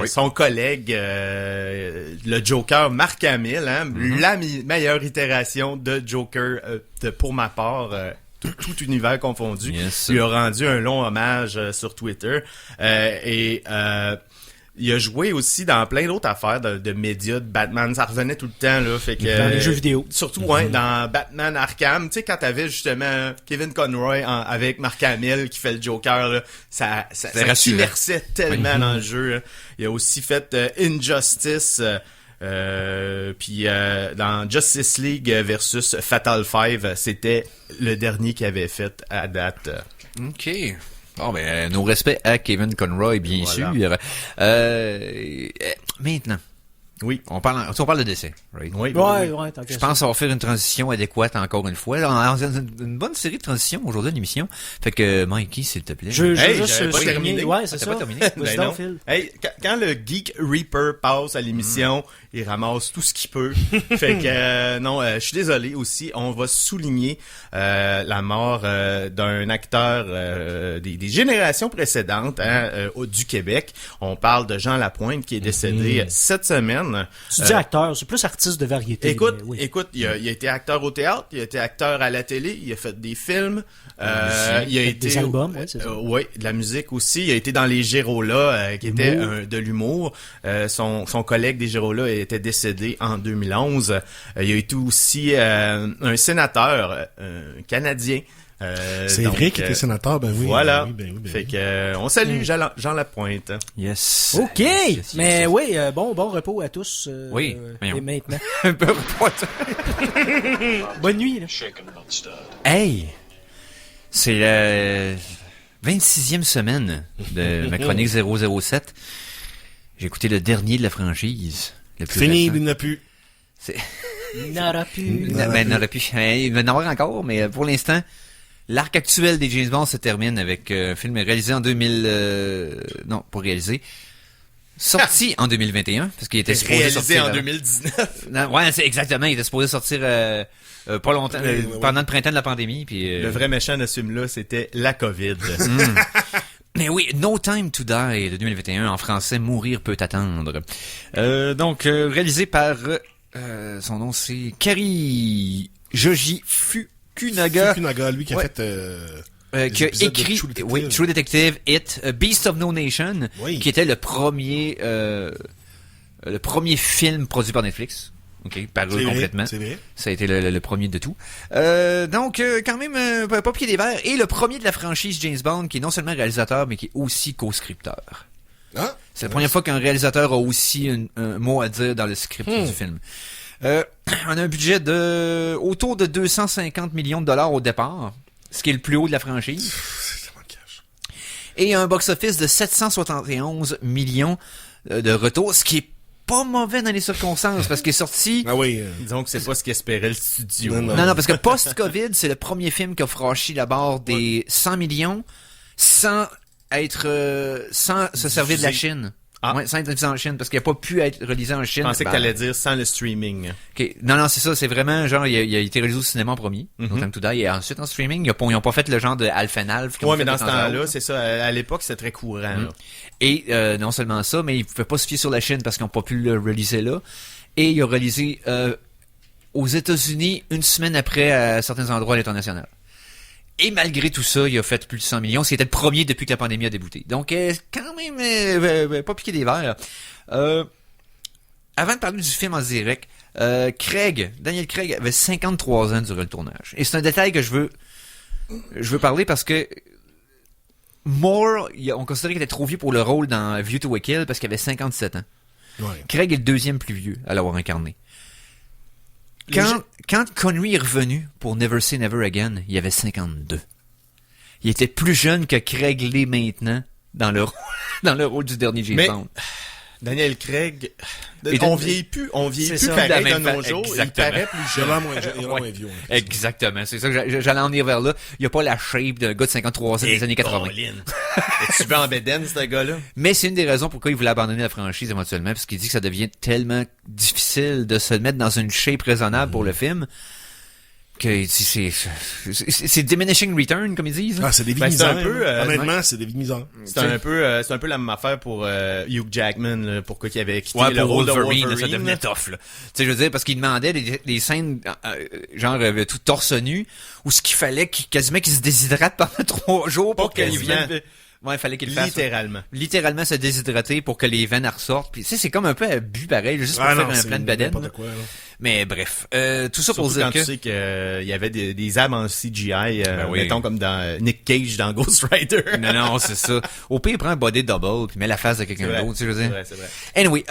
son collègue, le Joker, Mark Hamill, la meilleure itération de Joker pour ma part, tout univers confondu, lui a rendu un long hommage sur Twitter. Il a joué aussi dans plein d'autres affaires de médias de Batman. Ça revenait tout le temps, là. Fait que, dans les jeux vidéo. Surtout, dans Batman Arkham. Tu sais, quand t'avais justement Kevin Conroy avec Mark Hamill qui fait le Joker, là, ça s'immersait tellement dans le jeu. Là. Il a aussi fait Injustice, puis dans Justice League versus Fatal Five, c'était le dernier qu'il avait fait à date. OK. Bon, ben, nos respects à Kevin Conroy, bien sûr. Maintenant. Oui. On parle de décès, right? Oui. Ouais, tant que Je pense qu'on va faire une transition adéquate encore une fois. Une bonne série de transitions aujourd'hui à l'émission. Fait que, Mikey, s'il te plaît. J'avais pas souligner. terminé. Ouais, c'est T'as ça. pas terminé? Vas-y donc, Phil. Hey, quand le Geek Reaper passe à l'émission, il ramasse tout ce qu'il peut. Fait que je suis désolé aussi. On va souligner la mort d'un acteur des générations précédentes du Québec. On parle de Jean Lapointe qui est décédé cette semaine. Tu dis acteur, c'est plus artiste de variété. Écoute, mais oui. il a été acteur au théâtre, il a été acteur à la télé, il a fait des films, il a été des albums, ouais, c'est ça. ouais, de la musique aussi. Il a été dans les Gérolas, qui était de l'humour. Son collègue des Gérolas était décédé en 2011. Il a été aussi un sénateur canadien. C'est vrai qu'il était sénateur, ben oui. Voilà. Ben oui. Fait que on salue Jean Lapointe. Yes. OK! Mais oui, bon repos à tous. Oui, et maintenant. Un peu Bonne nuit, là. Hey! C'est la 26e semaine de ma chronique 007. J'ai écouté le dernier de la franchise. Le plus Fini, récent. il n'a plus. Il n'aura plus. Ben, n'aurait pu. Il va en avoir encore, mais pour l'instant, l'arc actuel des James Bond se termine avec un film réalisé en 2000... non, pas réalisé. Sorti en 2021, parce qu'il était supposé Réalisé sortir... en 2019. Non, ouais, c'est exactement. Il était supposé sortir pas longtemps, pendant le printemps de la pandémie. Puis, Le vrai méchant de ce film-là, c'était la COVID. Mais oui, No Time to Die de 2021, en français, Mourir peut attendre. Donc, réalisé par... son nom, c'est Kari Joji Fukunaga. Fukunaga, lui qui a Ouais. fait... Qui a épisodes de écrit True Detective. oui, True Detective, It, Beast of No Nation, Oui. qui était le premier film produit par Netflix. OK, paru C'est vrai, complètement. c'est vrai. Ça a été le premier de tout. Donc, quand même, pas pied des verts. Et le premier de la franchise James Bond, qui est non seulement réalisateur, mais qui est aussi co-scripteur. Ah? C'est la première fois qu'un réalisateur a aussi un mot à dire dans le script du film. On a un budget de autour de 250 millions de dollars au départ, ce qui est le plus haut de la franchise. C'est tellement cash. Et un box-office de 771 millions de retour, ce qui est pas mauvais dans les circonstances, parce qu'il est sorti... Ah oui. Disons que c'est pas ce qu'espérait le studio. Non. Non, parce que post-Covid, c'est le premier film qui a franchi la barre des 100 millions sans se servir de la Chine. Ah. Ouais, sans être diffusé en Chine, parce qu'il n'a pas pu être réalisé en Chine. Je pensais que Ben, t'allais dire sans le streaming. ok. Non, c'est ça, c'est vraiment genre, il a été réalisé au cinéma en premier, No Time to Die, et ensuite en streaming, ils n'ont pas fait le genre de Alpha and Alpha. Ouais, mais dans ce temps-là, c'est ça. À l'époque, c'était très courant. Là. Et non seulement ça, mais ils ne pouvaient pas se fier sur la Chine parce qu'ils n'ont pas pu le réaliser là. Et il a réalisé aux États-Unis une semaine après à certains endroits à l'international. Et malgré tout ça, il a fait plus de 100 millions, ce qui était le premier depuis que la pandémie a débuté. Donc, quand même, pas piqué des verres. Avant de parler du film en direct, Daniel Craig avait 53 ans durant le tournage. Et c'est un détail que je veux parler parce que Moore, on considérait qu'il était trop vieux pour le rôle dans View to a Kill parce qu'il avait 57 ans. Ouais. Craig est le deuxième plus vieux à l'avoir incarné. Quand Connery est revenu pour Never Say Never Again, il avait 52. Il était plus jeune que Craig l'est maintenant dans le rôle du dernier James Bond. Daniel Craig, Et on de- vieillit plus C'est ça. pareil De la de même nos fa- jours. Il exactement. paraît plus Il a jeune. l'air moins vieux. hein. Exactement, c'est ça que j'allais en venir vers là. Il n'y a pas la shape d'un gars de 53 ans des années 80. Tu veux en bédaine, ce gars-là? Mais c'est une des raisons pourquoi il voulait abandonner la franchise éventuellement, parce qu'il dit que ça devient tellement difficile de se mettre dans une shape raisonnable pour le film, que c'est diminishing return, comme ils disent. Ah, c'est des vies Ben, c'est misères. un peu, Honnêtement, c'est des vies misères. C'est un peu la même affaire pour Hugh Jackman, là, pourquoi il avait quitté Ouais, le pour rôle de Wolverine, Wolverine. là, ça devenait tough, là. Tu sais, je veux dire, parce qu'il demandait des scènes, genre, tout torse nu, où ce qu'il fallait quasiment qu'il se déshydrate pendant 3 jours pour Pas qu'il quasiment. vienne. Ouais, il fallait qu'il le fasse. Littéralement. Se déshydrater pour que les veines ressortent. Puis, tu sais, c'est comme un peu abus pareil, juste pour faire un plein de bedaine. N'importe quoi, là. Mais bref, tout ça pour Surtout dire quand que... tu sais qu'il y avait des âmes en CGI, oui. mettons comme dans Nick Cage dans Ghost Rider. Non, c'est ça. Au pire, il prend un body double puis met la face de quelqu'un d'autre, tu sais, je veux dire. C'est vrai. Anyway,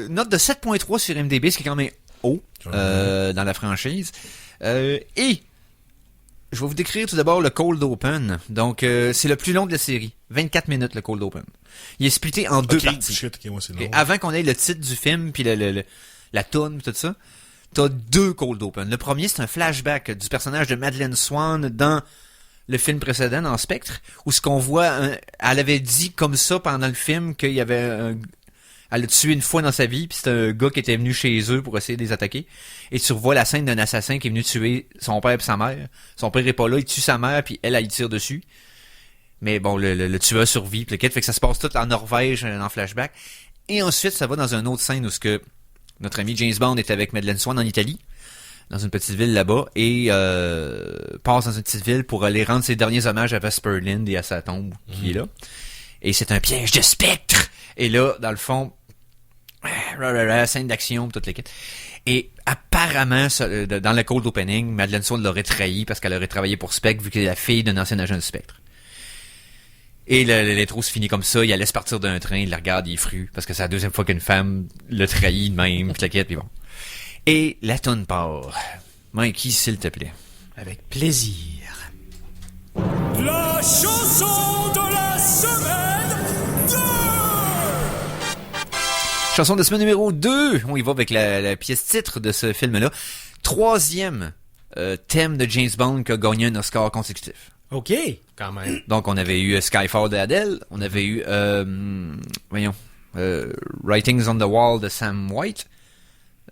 note de 7.3 sur MDB, ce qui est quand même haut dans la franchise. Et je vais vous décrire tout d'abord le Cold Open. Donc, c'est le plus long de la série. 24 minutes, le Cold Open. Il est splitté en 2 parties. Shit, ok, ouais, c'est long. Et avant qu'on ait le titre du film, puis la toune, tout ça, t'as 2 Cold Open. Le premier, c'est un flashback du personnage de Madeleine Swan dans le film précédent, dans Spectre, où ce qu'on voit, elle avait dit comme ça pendant le film qu'il y avait elle a tué une fois dans sa vie, puis c'était un gars qui était venu chez eux pour essayer de les attaquer. Et tu revois la scène d'un assassin qui est venu tuer son père et sa mère. Son père est pas là, il tue sa mère, puis elle tire dessus. Mais bon, le tueur survit, puis le fait que ça se passe tout en Norvège, en flashback. Et ensuite, ça va dans une autre scène où ce que notre ami James Bond est avec Madeleine Swan en Italie, dans une petite ville là-bas, et passe dans une petite ville pour aller rendre ses derniers hommages à Vesper Lynd et à sa tombe qui est là. Et c'est un piège de spectre! Et là, dans le fond, scène d'action, toute l'équipe. Et apparemment, dans le cold opening, Madeleine Swan l'aurait trahi parce qu'elle aurait travaillé pour Spectre vu qu'elle est la fille d'un ancien agent de Spectre. Et l'intro se finit comme ça, il la laisse partir d'un train, il la regarde, il est fru, parce que c'est la deuxième fois qu'une femme le trahit de même, pis la quête, pis bon. Et la toune part. Mikey, s'il te plaît. Avec plaisir. La chanson de la semaine 2! Chanson de semaine numéro 2. On y va avec la pièce titre de ce film-là. 3e thème de James Bond qui a gagné un Oscar consécutif. OK. Quand même. Donc, on avait eu Skyfall de Adele. On avait eu, Writings on the Wall de Sam White.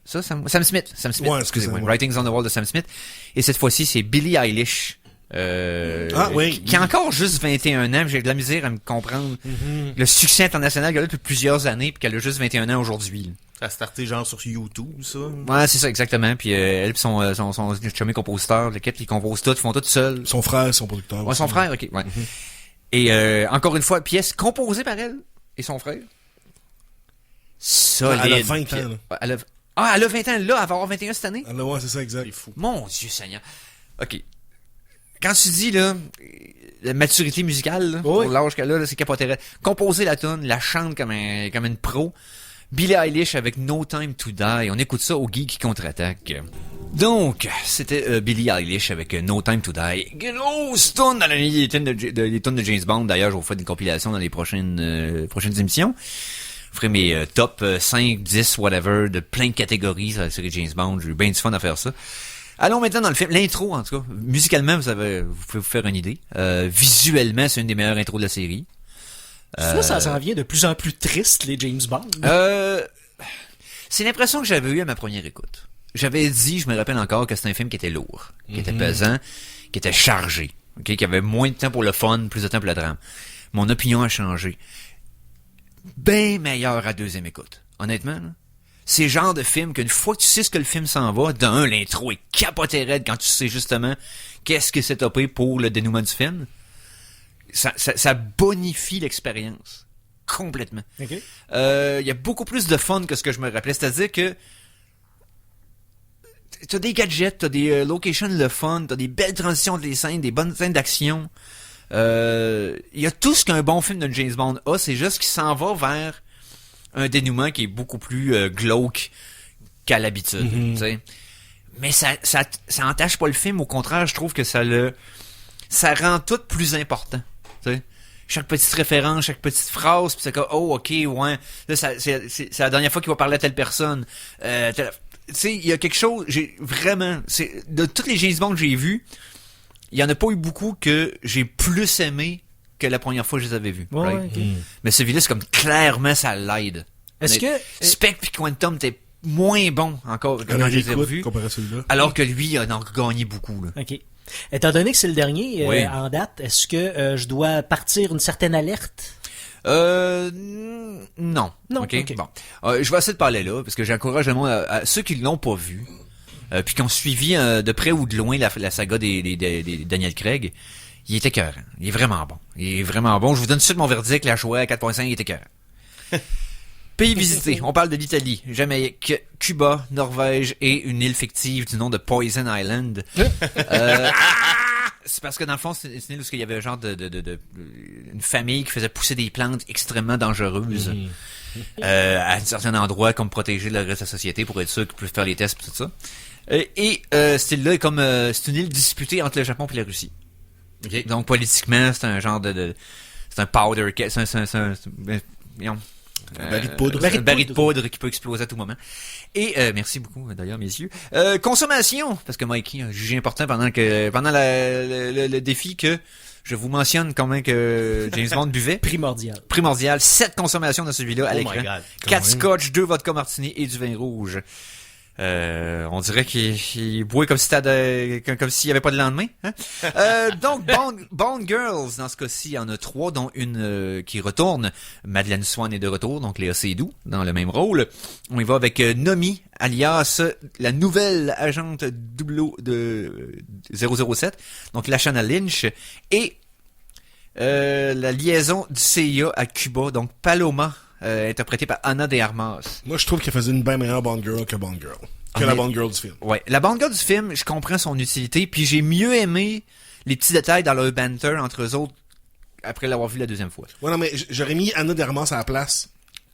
Ça, Sam Smith. Sam Smith. Ouais, excusez-moi. ouais. Writings on the Wall de Sam Smith. Et cette fois-ci, c'est Billie Eilish. Qui a encore juste 21 ans, j'ai de la misère à me comprendre le succès international qu'elle a depuis plusieurs années, puis qu'elle a juste 21 ans aujourd'hui. Ça a starté genre sur YouTube, ça. Ouais, c'est ça, exactement. Puis elle pis son chummy compositeur, l'équipe qui compose tout, ils font tout seuls. Son frère, son producteur. Ouais, son frère, ok. Ouais. Et encore une fois, pièce composée par elle et son frère. Solide. Elle a 20 ans, là. Elle a 20 ans là, elle va avoir 21 cette année. Alors, ouais, c'est ça, exact. C'est fou. Mon Dieu Seigneur. Ok. Quand tu dis, là, la maturité musicale, là, pour l'âge qu'elle a, là, c'est capoté. Composer la tune, la chante comme une pro. Billie Eilish avec No Time to Die. On écoute ça au Geek qui contre-attaque. Donc, c'était Billie Eilish avec No Time to Die. Grosse tune dans la ligne des tunes de James Bond. D'ailleurs, je vais vous faire une compilation dans les prochaines émissions. Je ferai mes top 5, 10, whatever, de plein de catégories sur la série James Bond. J'ai eu bien du fun à faire ça. Allons maintenant dans le film. L'intro, en tout cas. Musicalement, vous pouvez vous faire une idée. Visuellement, c'est une des meilleures intros de la série. Ça s'en vient de plus en plus triste, les James Bond. C'est l'impression que j'avais eue à ma première écoute. J'avais dit, je me rappelle encore, que c'était un film qui était lourd, qui était pesant, qui était chargé, okay, qui avait moins de temps pour le fun, plus de temps pour la drame. Mon opinion a changé. Ben meilleur à deuxième écoute. Honnêtement, là. C'est le genre de film qu'une fois que tu sais ce que le film s'en va, l'intro est capoté raide quand tu sais justement qu'est-ce que c'est topé pour le dénouement du film. Ça bonifie l'expérience. Complètement. OK. Y a beaucoup plus de fun que ce que je me rappelais. C'est-à-dire que t'as des gadgets, t'as des locations le fun, t'as des belles transitions des scènes, des bonnes scènes d'action. Y a tout ce qu'un bon film de James Bond a, c'est juste qu'il s'en va vers un dénouement qui est beaucoup plus glauque qu'à l'habitude. T'sais. Mais ça entache pas le film, au contraire, je trouve que ça rend tout plus important. T'sais. Chaque petite référence, chaque petite phrase, pis c'est comme, oh, ok, ouais, là, c'est la dernière fois qu'il va parler à telle personne. Tu sais, il y a quelque chose, de tous les James Bond que j'ai vus, il y en a pas eu beaucoup que j'ai plus aimé que la première fois que je les avais vus. Ouais, right? okay. Mais celui-là, c'est comme, clairement, ça l'aide. Est-ce que... Spectre pis Quantum, t'es moins bon encore que Un quand je les ai écoute, revus. comparé à celui-là. Alors que lui, il a encore gagné beaucoup, là. OK. Étant donné que c'est le dernier Oui. en date, est-ce que je dois partir une certaine alerte? Non. Non, OK. ok. Bon. Je vais essayer de parler là, parce que j'encourage le monde à ceux qui l'ont pas vu, puis qui ont suivi de près ou de loin la saga des Daniel Craig. Il était écœurant. Il est vraiment bon. Il est vraiment bon. Je vous donne tout de suite mon verdict, la joie, 4.5, il était écœurant. Pays visités. On parle de l'Italie, Jamaïque, Cuba, Norvège et une île fictive du nom de Poison Island. C'est parce que dans le fond, c'est une île où il y avait un genre une famille qui faisait pousser des plantes extrêmement dangereuses à un certain endroit comme protéger le reste de la société pour être sûr qu'ils peuvent faire les tests et tout ça. Cette île-là est comme c'est une île disputée entre le Japon et la Russie. Okay. Donc politiquement, c'est un genre c'est un powder, Baril de poudre. Un baril de poudre qui peut exploser à tout moment. Et merci beaucoup d'ailleurs messieurs. Consommation, parce que Mikey a jugé important pendant le défi que je vous mentionne comment que James Bond buvait. Primordial. 7 consommations dans celui-là à l'écran. 4 scotch, 2 vodka martini et du vin rouge. On dirait qu'il boit comme si comme s'il y avait pas de lendemain. Hein? Donc, Bond Girls, dans ce cas-ci, il y en a 3, dont une qui retourne. Madeleine Swan est de retour, donc Léa Seydoux, dans le même rôle. On y va avec Nomi, alias la nouvelle agente de 007, donc Lashana Lynch, et la liaison du CIA à Cuba, donc Paloma, interprétée par Ana de Armas. Moi, je trouve qu'elle faisait une bien meilleure Bond Girl que Bond Girl. Que la Bond Girl du film. Ouais. La Bond Girl du film, je comprends son utilité, puis j'ai mieux aimé les petits détails dans leur banter entre eux autres après l'avoir vu la deuxième fois. Ouais, non, mais j'aurais mis Ana de Armas à la place.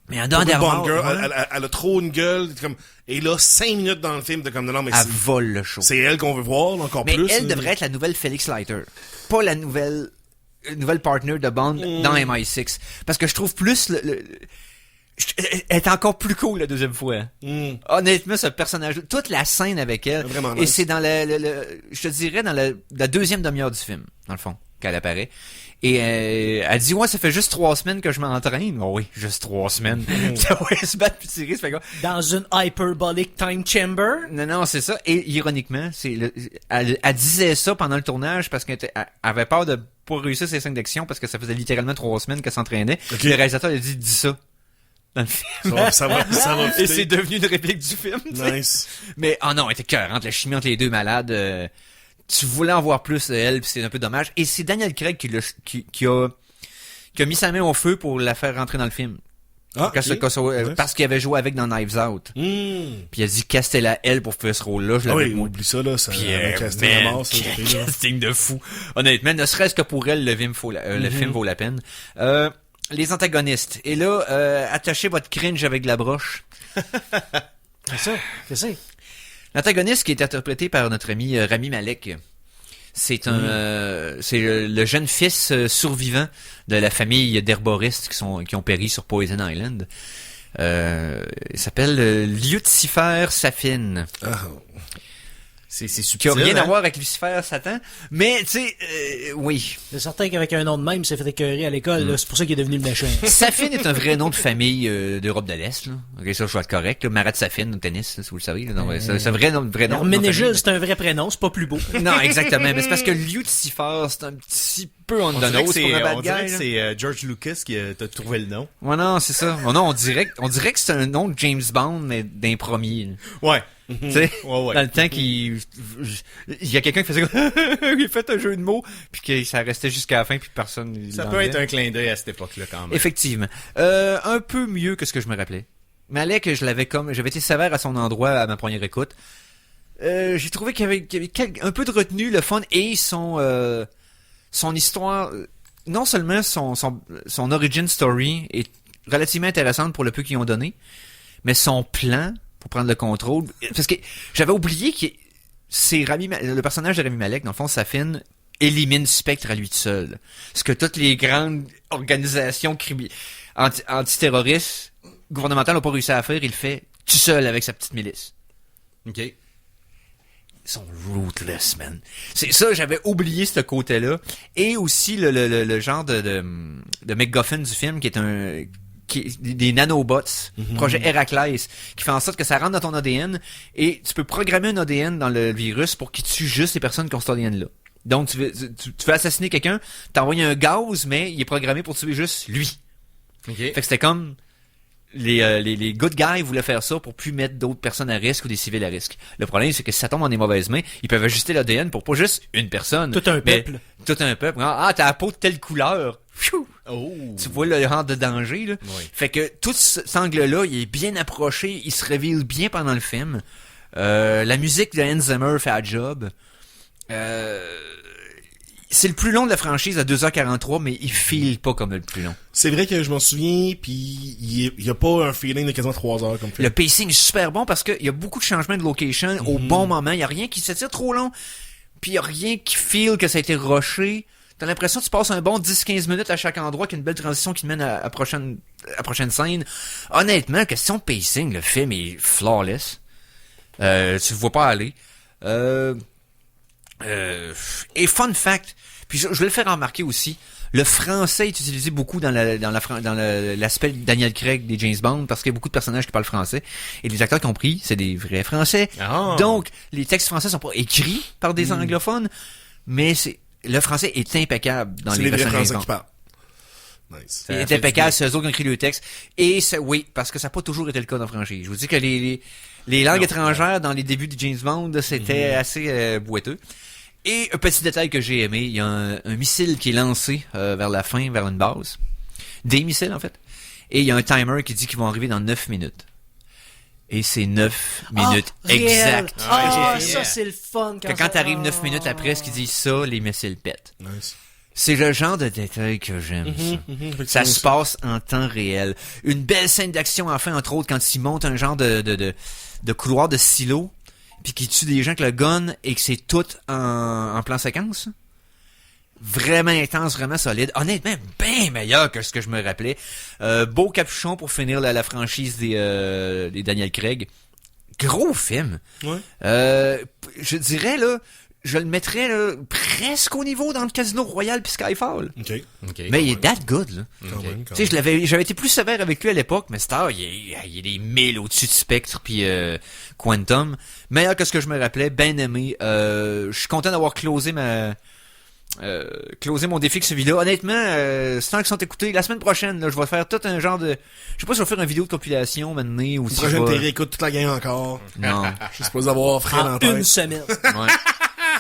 Mais Ana de Armas, Bond Girl, elle a trop une gueule, comme, et là, 5 minutes dans le film, t'es comme, non, mais elle vole le show. C'est elle qu'on veut voir, encore plus. Mais elle devrait être la nouvelle Felix Leiter. Pas la nouvelle partner de Bond dans MI6. Parce que je trouve plus elle est encore plus cool la deuxième fois. Honnêtement, ce personnage, toute la scène avec elle, vraiment et nice. c'est dans je te dirais dans la deuxième demi-heure du film, dans le fond, qu'elle apparaît. Et elle dit ça fait juste 3 semaines que je m'entraîne. Oh oui, juste 3 semaines. Ouais, se battre puis tirer, ça fait quoi? Dans une hyperbolic time chamber? Non, c'est ça. Et ironiquement, elle disait ça pendant le tournage parce qu'elle avait peur de pas réussir ses scènes d'action parce que ça faisait littéralement 3 semaines qu'elle s'entraînait. Okay. Le réalisateur a dit ça dans le film. Ça va Et fitter. c'est devenu une réplique du film. Nice. Mais non, elle était cœurante, la chimie entre les deux malades. Tu voulais en voir plus d'elle, puis c'est un peu dommage. Et c'est Daniel Craig qui a mis sa main au feu pour la faire rentrer dans le film. Parce qu'il avait joué avec dans Knives Out. Puis il a dit casser-la elle pour faire ce rôle-là. Je l'avais Oublie ça, là. Ça puis, un casting à mort, ça. casting de fou. Honnêtement, ne serait-ce que pour elle, le film vaut la peine. Les antagonistes. Et là, attachez votre cringe avec de la broche. C'est ça. L'antagoniste qui est interprété par notre ami Rami Malek. C'est c'est le jeune fils survivant de la famille d'herboristes qui ont péri sur Poison Island. Il s'appelle Lucifer Safin. C'est Qui subtil. a rien à voir avec Lucifer Satan. Mais, tu sais, oui. C'est certain qu'avec un nom de même, il s'est fait écœurer à l'école. là. C'est pour ça qu'il est devenu le méchant. Safin est un vrai nom de famille d'Europe de l'Est. Là. Ok, ça, je vais être correct. Là. Marat Safin au tennis, si vous le savez. Là. Non, c'est un vrai nom. Herménégil, c'est un vrai prénom, c'est pas plus beau. Non, exactement. Mais c'est parce que Lucifer, c'est un petit peu on the nose pour un bad On guy. dirait que c'est George Lucas qui t'a trouvé le nom. Ouais, non, c'est ça. Non, on dirait que c'est un nom de James Bond, mais d'un premier. Ouais. Tu sais, Ouais. dans le temps il y a quelqu'un qui faisait il fait un jeu de mots puis que ça restait jusqu'à la fin puis personne Ça peut être un clin d'œil à cette époque-là quand même. Effectivement. Un peu mieux que ce que je me rappelais. Malek, j'avais été sévère à son endroit à ma première écoute. J'ai trouvé qu'il y avait un peu de retenue, le fun et son histoire, non seulement son origin story est relativement intéressante pour le peu qu'ils ont donné, mais son plan pour prendre le contrôle. Parce que j'avais oublié que le personnage de Rami Malek, dans le fond, Safin, élimine Spectre à lui tout seul. Ce que toutes les grandes organisations antiterroristes gouvernementales n'ont pas réussi à faire, il le fait tout seul avec sa petite milice. OK. Ils sont ruthless, man. C'est ça, j'avais oublié ce côté-là. Et aussi le genre de MacGuffin du film, qui est des nanobots, projet Héraclès, qui fait en sorte que ça rentre dans ton ADN et tu peux programmer un ADN dans le virus pour qu'il tue juste les personnes qui ont cet ADN-là. Donc, tu veux assassiner quelqu'un, t'envoies un gaz, mais il est programmé pour tuer juste lui. Okay. Fait que c'était comme les good guys voulaient faire ça pour plus mettre d'autres personnes à risque ou des civils à risque. Le problème, c'est que si ça tombe dans des mauvaises mains, ils peuvent ajuster l'ADN pour pas juste une personne. Tout un mais peuple. Tout un peuple. Ah, t'as la peau de telle couleur. Pfiou! Oh. Tu vois le rang de danger, là. Oui. Fait que tout cet angle-là, il est bien approché, il se révèle bien pendant le film. La musique de Hans Zimmer fait la job. C'est le plus long de la franchise à 2h43, mais il file pas comme le plus long. C'est vrai que je m'en souviens, puis il y a pas un feeling de quasiment 3 heures comme film. Le pacing est super bon parce qu'il y a beaucoup de changements de location au bon moment. Il y a rien qui s'étire trop long, puis il y a rien qui file que ça a été rushé. T'as l'impression que tu passes un bon 10-15 minutes à chaque endroit, qu'il y a une belle transition qui te mène à prochaine scène. Honnêtement, question de pacing, le film est flawless. Tu le vois pas aller. Et fun fact, puis je vais le faire remarquer aussi, le français est utilisé beaucoup dans l'aspect Daniel Craig des James Bond parce qu'il y a beaucoup de personnages qui parlent français et les acteurs qui ont pris, c'est des vrais français. Ah. Donc, les textes français sont pas écrits par des anglophones, mais le français est impeccable dans C'est les les vrais versions Français James qui Bond. parlent. Nice. Il est impeccable, c'est eux autres qui ont écrit le texte. Et oui, parce que ça n'a pas toujours été le cas dans la franchise. Je vous dis que les langues étrangères dans les débuts de James Bond, c'était assez boiteux. Et un petit détail que j'ai aimé, il y a un missile qui est lancé vers la fin, vers une base. Des missiles, en fait. Et il y a un timer qui dit qu'ils vont arriver dans 9 minutes. Et c'est 9 minutes exactes. Ça, c'est le fun. Quand t'arrives 9 minutes après, ce qu'ils disent ça, les missiles pètent. Nice. C'est le genre de détail que j'aime. Ça se passe en temps réel. Une belle scène d'action enfin, entre autres, quand ils montent un genre de couloir de silo, puis qu'ils tuent des gens avec le gun et que c'est tout en plan séquence. Vraiment intense, vraiment solide. Honnêtement, bien meilleur que ce que je me rappelais. Beau capuchon pour finir la franchise des Daniel Craig. Gros film. Ouais. Je dirais, là, je le mettrais là, presque au niveau dans le Casino Royale puis Skyfall. OK. Mais il est that good, là. Quand même, quand Tu sais, j'avais été plus sévère avec lui à l'époque, mais Star, il est des 1000 au-dessus de Spectre puis Quantum. Meilleur que ce que je me rappelais, ben aimé. Je suis content d'avoir closé mon défi que celui-là. Honnêtement, c'est tant qu'ils sont écoutés. La semaine prochaine, là, je vais faire tout un genre de... Je sais pas si je vais faire une vidéo de compilation maintenant ou si prochaine je vais... télé, écoute toute la gang encore. Non. Je suis supposé avoir frais dans En la tête. une semaine. Ouais.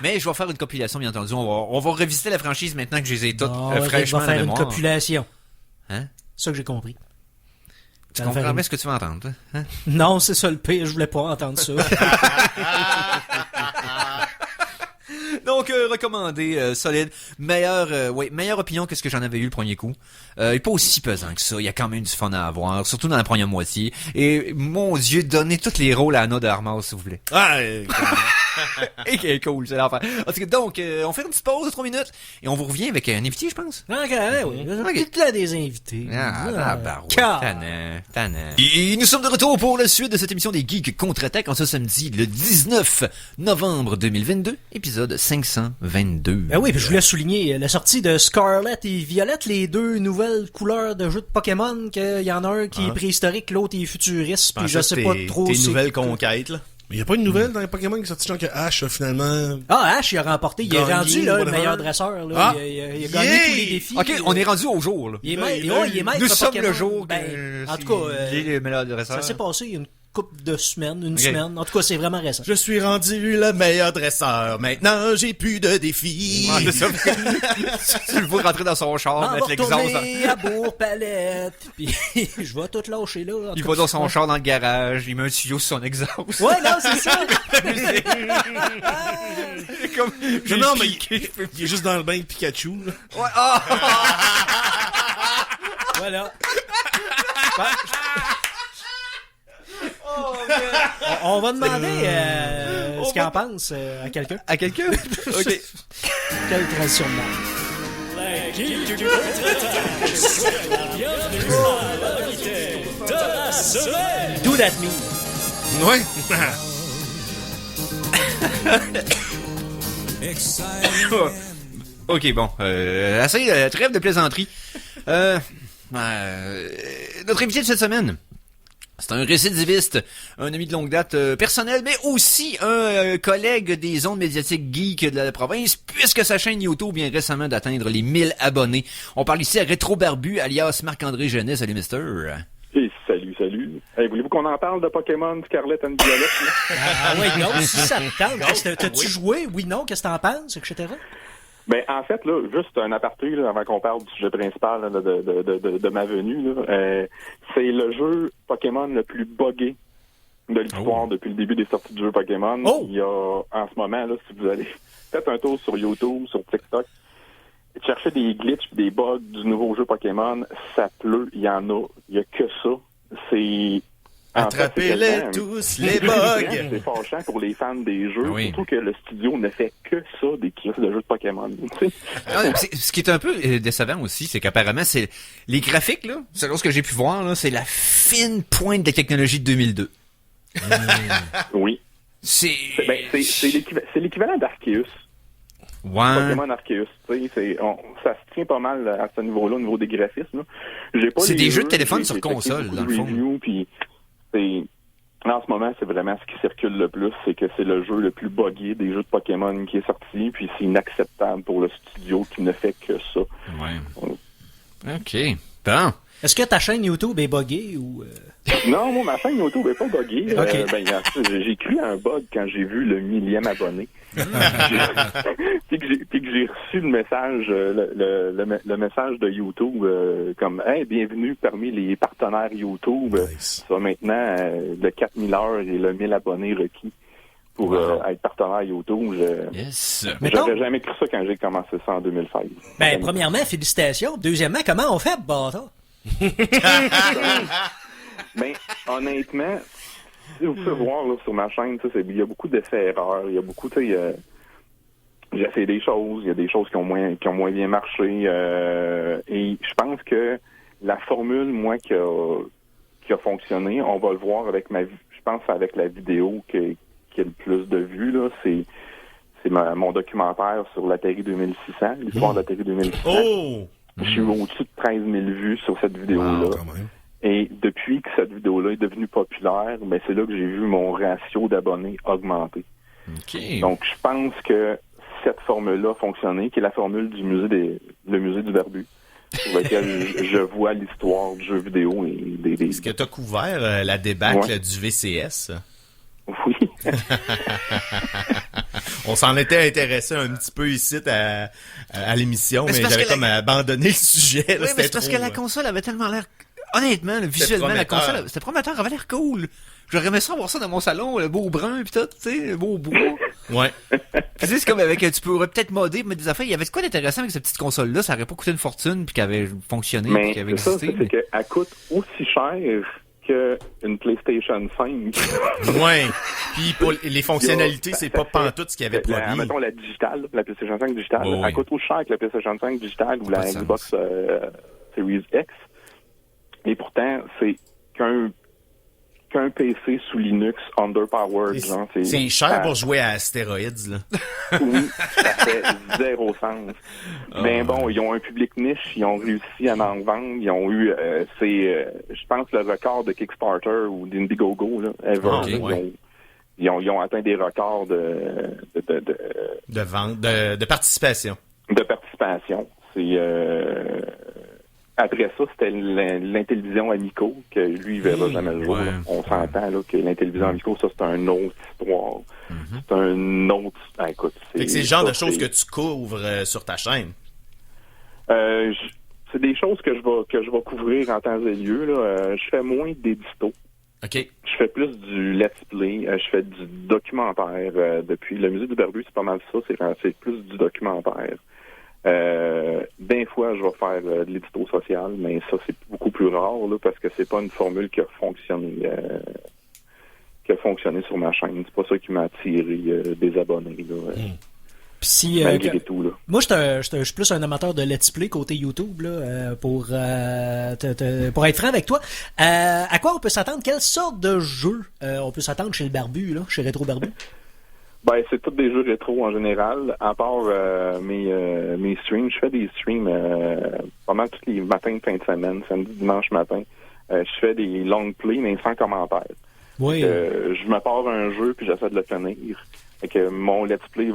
Mais je vais faire une compilation, bien entendu. On va revisiter la franchise maintenant que je les ai toutes fraîchement va dans la faire une mémoire. copulation. Hein? C'est ça que j'ai compris. Tu comprends bien ce que tu vas entendre, toi? Hein? Non, c'est ça le pire. Je voulais pas entendre ça. Donc, recommandé, solide. Meilleure opinion que ce que j'en avais eu le premier coup. Il est pas aussi pesant que ça. Il y a quand même du fun à avoir, surtout dans la première moitié. Et, mon Dieu, donnez tous les rôles à Anna de Armas, s'il vous plaît. Ah, Et qui est cool, c'est l'enfer. En tout cas, donc, on fait une petite pause de 3 minutes et on vous revient avec un invité, je pense. Ok, oui. Ok. Tout là des invités. Tannant. Et nous sommes de retour pour la suite de cette émission des Geeks Contre-Attaque en ce samedi, le 19 novembre 2022, épisode 522. Ben oui, puis je voulais souligner la sortie de Scarlet et Violet, les deux nouvelles couleurs de jeux de Pokémon, qu'il y en a un qui est préhistorique, l'autre est futuriste, puis je sais pas trop tes c'est nouvelles conquêtes, là. mais y a pas une nouvelle dans les Pokémon qui est sortie, genre que Ash a finalement... Ah, Ash, il a remporté, il est Gagné, rendu là, le whatever. meilleur dresseur. Là. Ah, il a gagné yay! tous les défis. Ok, on est rendu au jour, là. Il est Là, maître, il ouais, a- il est maître Nous de sommes Pokémon. le jour Ben, en tout cas, il est le meilleur dresseur. ça s'est passé il y a une couple de semaines, une Ok. semaine. En tout cas, c'est vraiment récent. Je suis rendu le meilleur dresseur. Maintenant, j'ai plus de défis. Ouais, c'est ça. Tu le vois rentrer dans son char, On va mettre l'exhaust. retourner à Bourg-Palette, puis je vais tout lâcher là. En Il tout va cas. dans son char dans le garage, il met un tuyau sur son exhaust. Ouais, non, c'est ça. Comme, j'ai Non, mais piqué, je peux- il est juste dans le bain de Pikachu, là. Ouais, ah! Voilà. On va demander ce qu'il en pense à quelqu'un. À quelqu'un? Ok. Quelle tradition de merde. Les Geeks Contre-Attaque. Soyez la bienvenue à l'invité de la semaine. Do that me. Ouais. Ok, bon. Assez, trêve de plaisanterie. Notre invité de cette semaine, c'est un récidiviste, un ami de longue date personnel, mais aussi un collègue des ondes médiatiques geeks de la province, puisque sa chaîne YouTube vient récemment d'atteindre les 1000 abonnés. On parle ici à Rétro Barbu, alias Marc-André Genet. Salut, mister. Hey, salut. Hey, voulez-vous qu'on en parle de Pokémon Scarlet and Violet? Oui, non, si ça te tente. T'as-tu joué? Oui, non, qu'est-ce que t'en penses, etc.? Ben, en fait, là, juste un aparté, là, avant qu'on parle du sujet principal là, de ma venue, là, c'est le jeu Pokémon le plus buggé de l'histoire depuis le début des sorties du jeu Pokémon. Il y a, en ce moment, là, si vous allez faites un tour sur YouTube, sur TikTok, cherchez des glitches, des bugs du nouveau jeu Pokémon, ça pleut, il y en a, il y a que ça. C'est... Attrapez-les tous, les bugs! C'est fâchant pour les fans des jeux, Oui. surtout que le studio ne fait que ça, des crises de jeux de Pokémon. Ce qui est un peu décevant aussi, c'est qu'apparemment, c'est les graphiques, là, selon ce que j'ai pu voir, là, c'est la fine pointe de la technologie de 2002. Oui. C'est l'équivalent d'Arceus. Ouais. Pokémon Arceus. Ça se tient pas mal à ce niveau-là, au niveau des graphismes. Là. J'ai pas C'est les des jeux de j'ai- téléphone j'ai sur checké console, beaucoup dans de le fond. reviews, puis en ce moment, c'est vraiment ce qui circule le plus, c'est que c'est le jeu le plus buggé des jeux de Pokémon qui est sorti, puis c'est inacceptable pour le studio qui ne fait que ça. Ouais. OK. Bon. Est-ce que ta chaîne YouTube est buggée ou... Non, moi, ma chaîne YouTube est pas buggée. Ok. J'ai cru à un bug quand j'ai vu le 1000e abonné. puis que j'ai reçu le message, le message de YouTube comme « Hey, bienvenue parmi les partenaires YouTube. Nice. Ça, maintenant, le 4000 heures et le 1000 abonnés requis pour être partenaire YouTube. Yes. Mettons- J'aurais jamais cru ça quand j'ai commencé ça en 2016. Ben, premièrement, félicitations. Deuxièmement, comment on fait, bâtard? Mais honnêtement, si vous pouvez voir là, sur ma chaîne, il y a beaucoup d'essais-erreurs, il y a beaucoup, j'ai essayé des choses, il y a des choses qui ont moins bien marché, et je pense que la formule, moi, qui a fonctionné, on va le voir avec je pense avec la vidéo qui a le plus de vues, là, c'est mon documentaire sur l'Atari 2600, l'histoire de l'Atari 2600. Oh! Je suis au-dessus de 13 000 vues sur cette vidéo-là. Wow, quand même. Et depuis que cette vidéo-là est devenue populaire, ben c'est là que j'ai vu mon ratio d'abonnés augmenter. OK. Donc, je pense que cette formule-là a fonctionné, qui est la formule du le musée du Barbu, sur lequel je vois l'histoire du jeu vidéo et des... Est-ce que t'as couvert la débâcle Ouais. du VCS? Oui. On s'en était intéressé un petit peu ici à l'émission, Mais c'est mais parce j'avais que comme abandonné le sujet. Là, Oui, mais c'était c'est parce que la trop, console avait tellement l'air... Honnêtement, là, visuellement, la prometteur. console, c'était prometteur, avait l'air cool. J'aurais aimé ça avoir ça dans mon salon, le beau brun pis tout, tu sais, le beau bois. Ouais. Puis tu sais, c'est comme avec, tu pourrais peut-être modder, mettre des affaires. Il y avait de quoi d'intéressant avec cette petite console-là, ça aurait pas coûté une fortune puis qu'elle avait fonctionné puis Mais qu'elle avait c'est ça, existé. c'est qu'elle coûte aussi cher qu'une PlayStation 5. Ouais. Puis pour les fonctionnalités, c'est pas pantoute ce qu'il y avait promis. Mettons la digitale, la PlayStation 5 digitale, Oh, oui. elle coûte aussi cher que la PlayStation 5 digitale ou la Pas de Xbox Series X. Et pourtant, c'est qu'un PC sous Linux underpowered. Genre, C'est cher pour jouer à Astéroïdes, là. Oui, ça fait zéro sens. Mais bon, ils ont un public niche, ils ont réussi à en vendre, ils ont eu, je pense, le record de Kickstarter ou d'Indiegogo, là, ever. Ok, là. ouais. Ils ont atteint des records De vente, de participation. de participation. C'est après ça, c'était l'Intellivision Amico, que lui, il verra jamais le jour. ouais. là. On s'entend là, que l'Intellivision Amico, ça, c'est une autre histoire. C'est un autre... Ah, écoute, Fait que c'est le genre ça, de choses c'est- que tu couvres sur ta chaîne. c'est des choses que je vais couvrir en temps et lieu. Là. Je fais moins d'éditos. OK. Je fais plus du let's play. Je fais du documentaire. Depuis le musée du Barbu, c'est pas mal ça. C'est plus du documentaire. D'un fois, je vais faire de l'édito social, mais ça, c'est beaucoup plus rare là, parce que c'est pas une formule qui a fonctionné sur ma chaîne. C'est pas ça qui m'a attiré des abonnés. Là, Puis si, malgré tout. Là. moi, je suis plus un amateur de let's play côté YouTube, là, pour être franc avec toi. À quoi on peut s'attendre? Quelle sorte de jeu on peut s'attendre chez le Barbu, là, chez Rétro Barbu? Ben, c'est tous des jeux rétro en général, à part mes streams. Je fais des streams pas mal tous les matins de fin de semaine, samedi, dimanche matin. Je fais des long plays, mais sans commentaires. Oui. Je me pars un jeu, puis j'essaie de le finir. Fait que mon let's play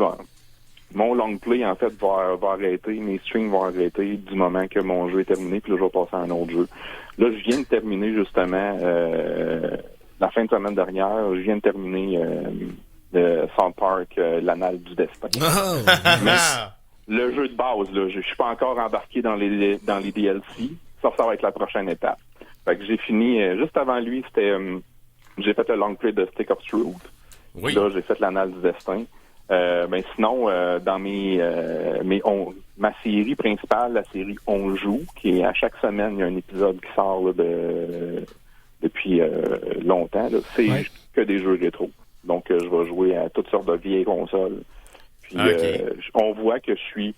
mon long play, en fait, va arrêter. Mes streams vont arrêter du moment que mon jeu est terminé, puis là, je vais passer à un autre jeu. Là, je viens de terminer, justement, la fin de semaine dernière, je viens de terminer de South Park, l'Anal du Destin. Mais le jeu de base, là, je suis pas encore embarqué dans les DLC. Ça va être la prochaine étape. Fait que j'ai fini, juste avant lui, c'était, j'ai fait le long play de Stick of Truth. Oui. Là, j'ai fait l'Anal du Destin. Ben sinon, dans ma série principale, la série On joue, qui est à chaque semaine, il y a un épisode qui sort là, depuis longtemps. Là. C'est que des jeux rétro. Donc, je vais jouer à toutes sortes de vieilles consoles. Puis, on voit que je suis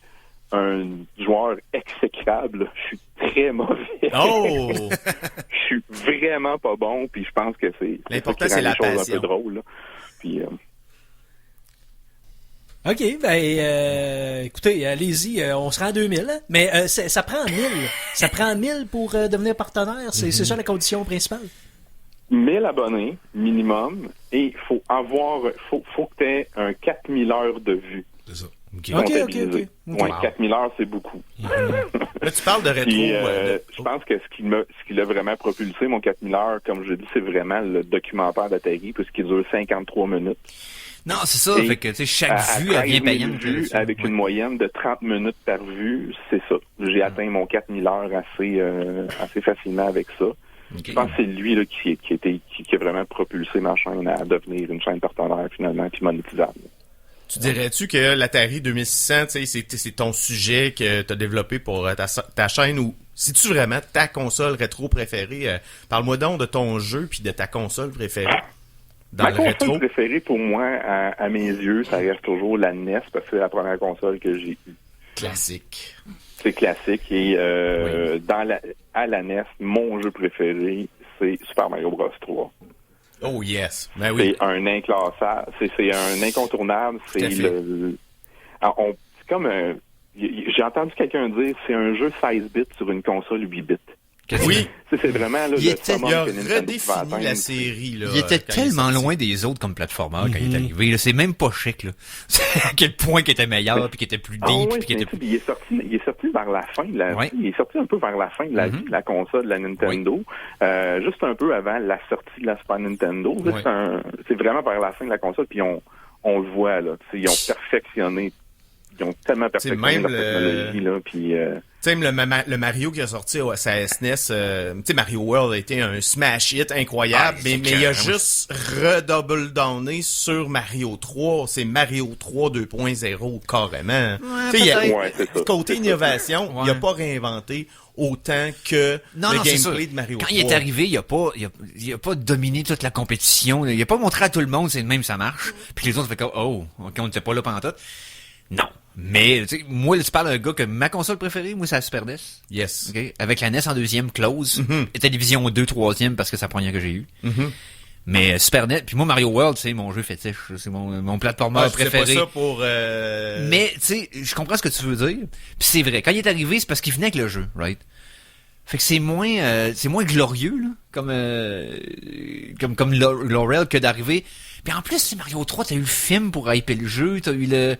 un joueur exécrable. Je suis très mauvais. Oh! Je suis vraiment pas bon. Puis, je pense que c'est l'important, ça qui c'est rend la les choses passion. un peu drôles. Là. Puis, OK, ben écoutez, allez-y, on sera à 2000, hein? Mais ça prend 1000. Ça prend 1000 pour devenir partenaire. C'est ça la condition principale. 1000 abonnés minimum et il faut que tu aies un 4000 heures de vue. C'est ça. Comptabilisé. OK. Ouais, 4000 heures, c'est beaucoup. Là, tu parles de rétro. Puis, je pense que ce qui l'a vraiment propulsé, mon 4000 heures, comme je dis, c'est vraiment le documentaire d'Atari, puisqu'il dure 53 minutes. Non, c'est ça. Et fait que, tu sais, chaque à vue, elle vient 13 000 payante. vues, avec une moyenne de 30 minutes par vue, c'est ça. J'ai atteint mon 4000 heures assez facilement avec ça. Okay. Je pense que c'est lui là, qui a vraiment propulsé ma chaîne à devenir une chaîne partenaire finalement puis monétisable. Tu dirais-tu que l'Atari 2600, tu sais, c'est ton sujet que tu as développé pour ta chaîne ou c'est-tu vraiment ta console rétro préférée? Parle-moi donc de ton jeu puis de ta console préférée. Dans Ma le console rétro. préférée pour moi, à mes yeux, ça reste toujours la NES parce que c'est la première console que j'ai eue. Classique. C'est classique et à la NES, mon jeu préféré, c'est Super Mario Bros 3. Oh yes, ben oui. C'est un inclassable, c'est un incontournable. Tout à fait. C'est comme j'ai entendu quelqu'un dire c'est un jeu 16 bits sur une console 8 bits. Oui. C'est vraiment là, Il le était- summum Il a que Nintendo pouvait redéfini atteindre. la série. Là, Il était quand tellement est sorti. loin des autres comme platformer quand il est arrivé. Là. C'est même pas chic. Là. C'est à quel point qu'il était meilleur, puis qu'il était plus deep, Ah oui, puis qu'il mais était tu sais, il est sorti vers la fin de la Ouais. il est sorti un peu vers la fin de la vie de la console de la Nintendo, juste un peu avant la sortie de la Super Nintendo. Là, Ouais. c'est vraiment vers la fin de la console, puis on le voit là, tu sais, ils ont perfectionné, ils ont tellement perfectionné même leur technologie là, puis Tu sais, le Mario qui a sorti sa SNES, tu sais, Mario World a été un smash hit incroyable, mais il a juste redouble downé sur Mario 3. C'est Mario 3 2.0 carrément. Tu sais, c'est ça. côté C'est ça. innovation, il a pas réinventé autant que Non, le c'est gameplay sûr. de Mario Quand 3. il est arrivé, il a pas dominé toute la compétition. Il a pas montré à tout le monde, c'est de même, ça marche. Puis les autres fait comme, oh, ok, on n'était pas là pendant tout. Non. Mais, tu sais, moi, tu parles d'un gars que ma console préférée, moi, c'est la Super NES. Yes. Okay? Avec la NES en deuxième, close. Et Télévision 2, troisième, parce que c'est la première que j'ai eue. Mais Super NES, puis moi, Mario World, c'est mon jeu fétiche. C'est mon platformer Ah, je fais préféré. pas ça pour... Mais, tu sais, je comprends ce que tu veux dire. Puis c'est vrai. Quand il est arrivé, c'est parce qu'il venait avec le jeu, right? Fait que c'est moins glorieux, là, comme Laurel que d'arriver. Puis en plus, c'est Mario 3, t'as eu le film pour hyper le jeu, t'as eu le,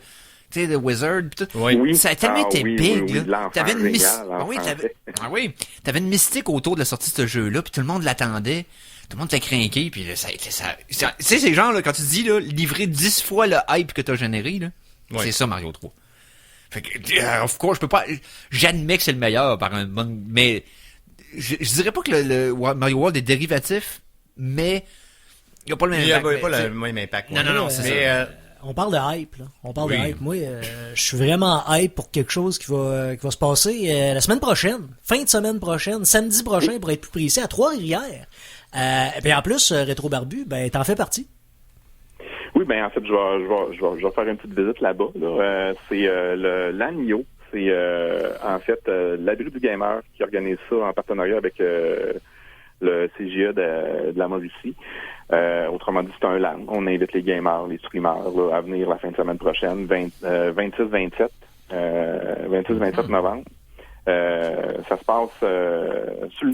tu sais, le Wizard, pis tout. Oui. Ça a tellement été big, là. l'enfant T'avais une génial, t'avais une mystique autour de la sortie de ce jeu-là, puis tout le monde l'attendait. Tout le monde t'a craqué, puis là, ça, tu sais, c'est genre, là, quand tu dis, là, livrer 10 fois le hype que t'as généré, là, Ouais. c'est ça, Mario 3. Fait que, of course, je peux pas, j'admets que c'est le meilleur par un bon, mais, je dirais pas que le Mario World est dérivatif, mais, il y a pas le même Il n'y a impact, pas mais, le même impact. Non, c'est mais, ça. On parle de hype, là. On parle Oui. de hype. Moi, je suis vraiment hype pour quelque chose qui va se passer la semaine prochaine. Fin de semaine prochaine. Samedi prochain, pour être plus précis, à Trois-Rivières. Puis en plus, Rétro Barbu, ben, t'en fais partie. Oui, ben en fait, je vais faire une petite visite là-bas. Là. C'est l'Agneau. C'est en fait l'Abri du Gamer qui organise ça en partenariat avec le CGA de la Mauricie. Autrement dit, c'est un LAN. On invite les gamers, les streamers là, à venir la fin de semaine prochaine, 26-27 novembre. Ça se passe sur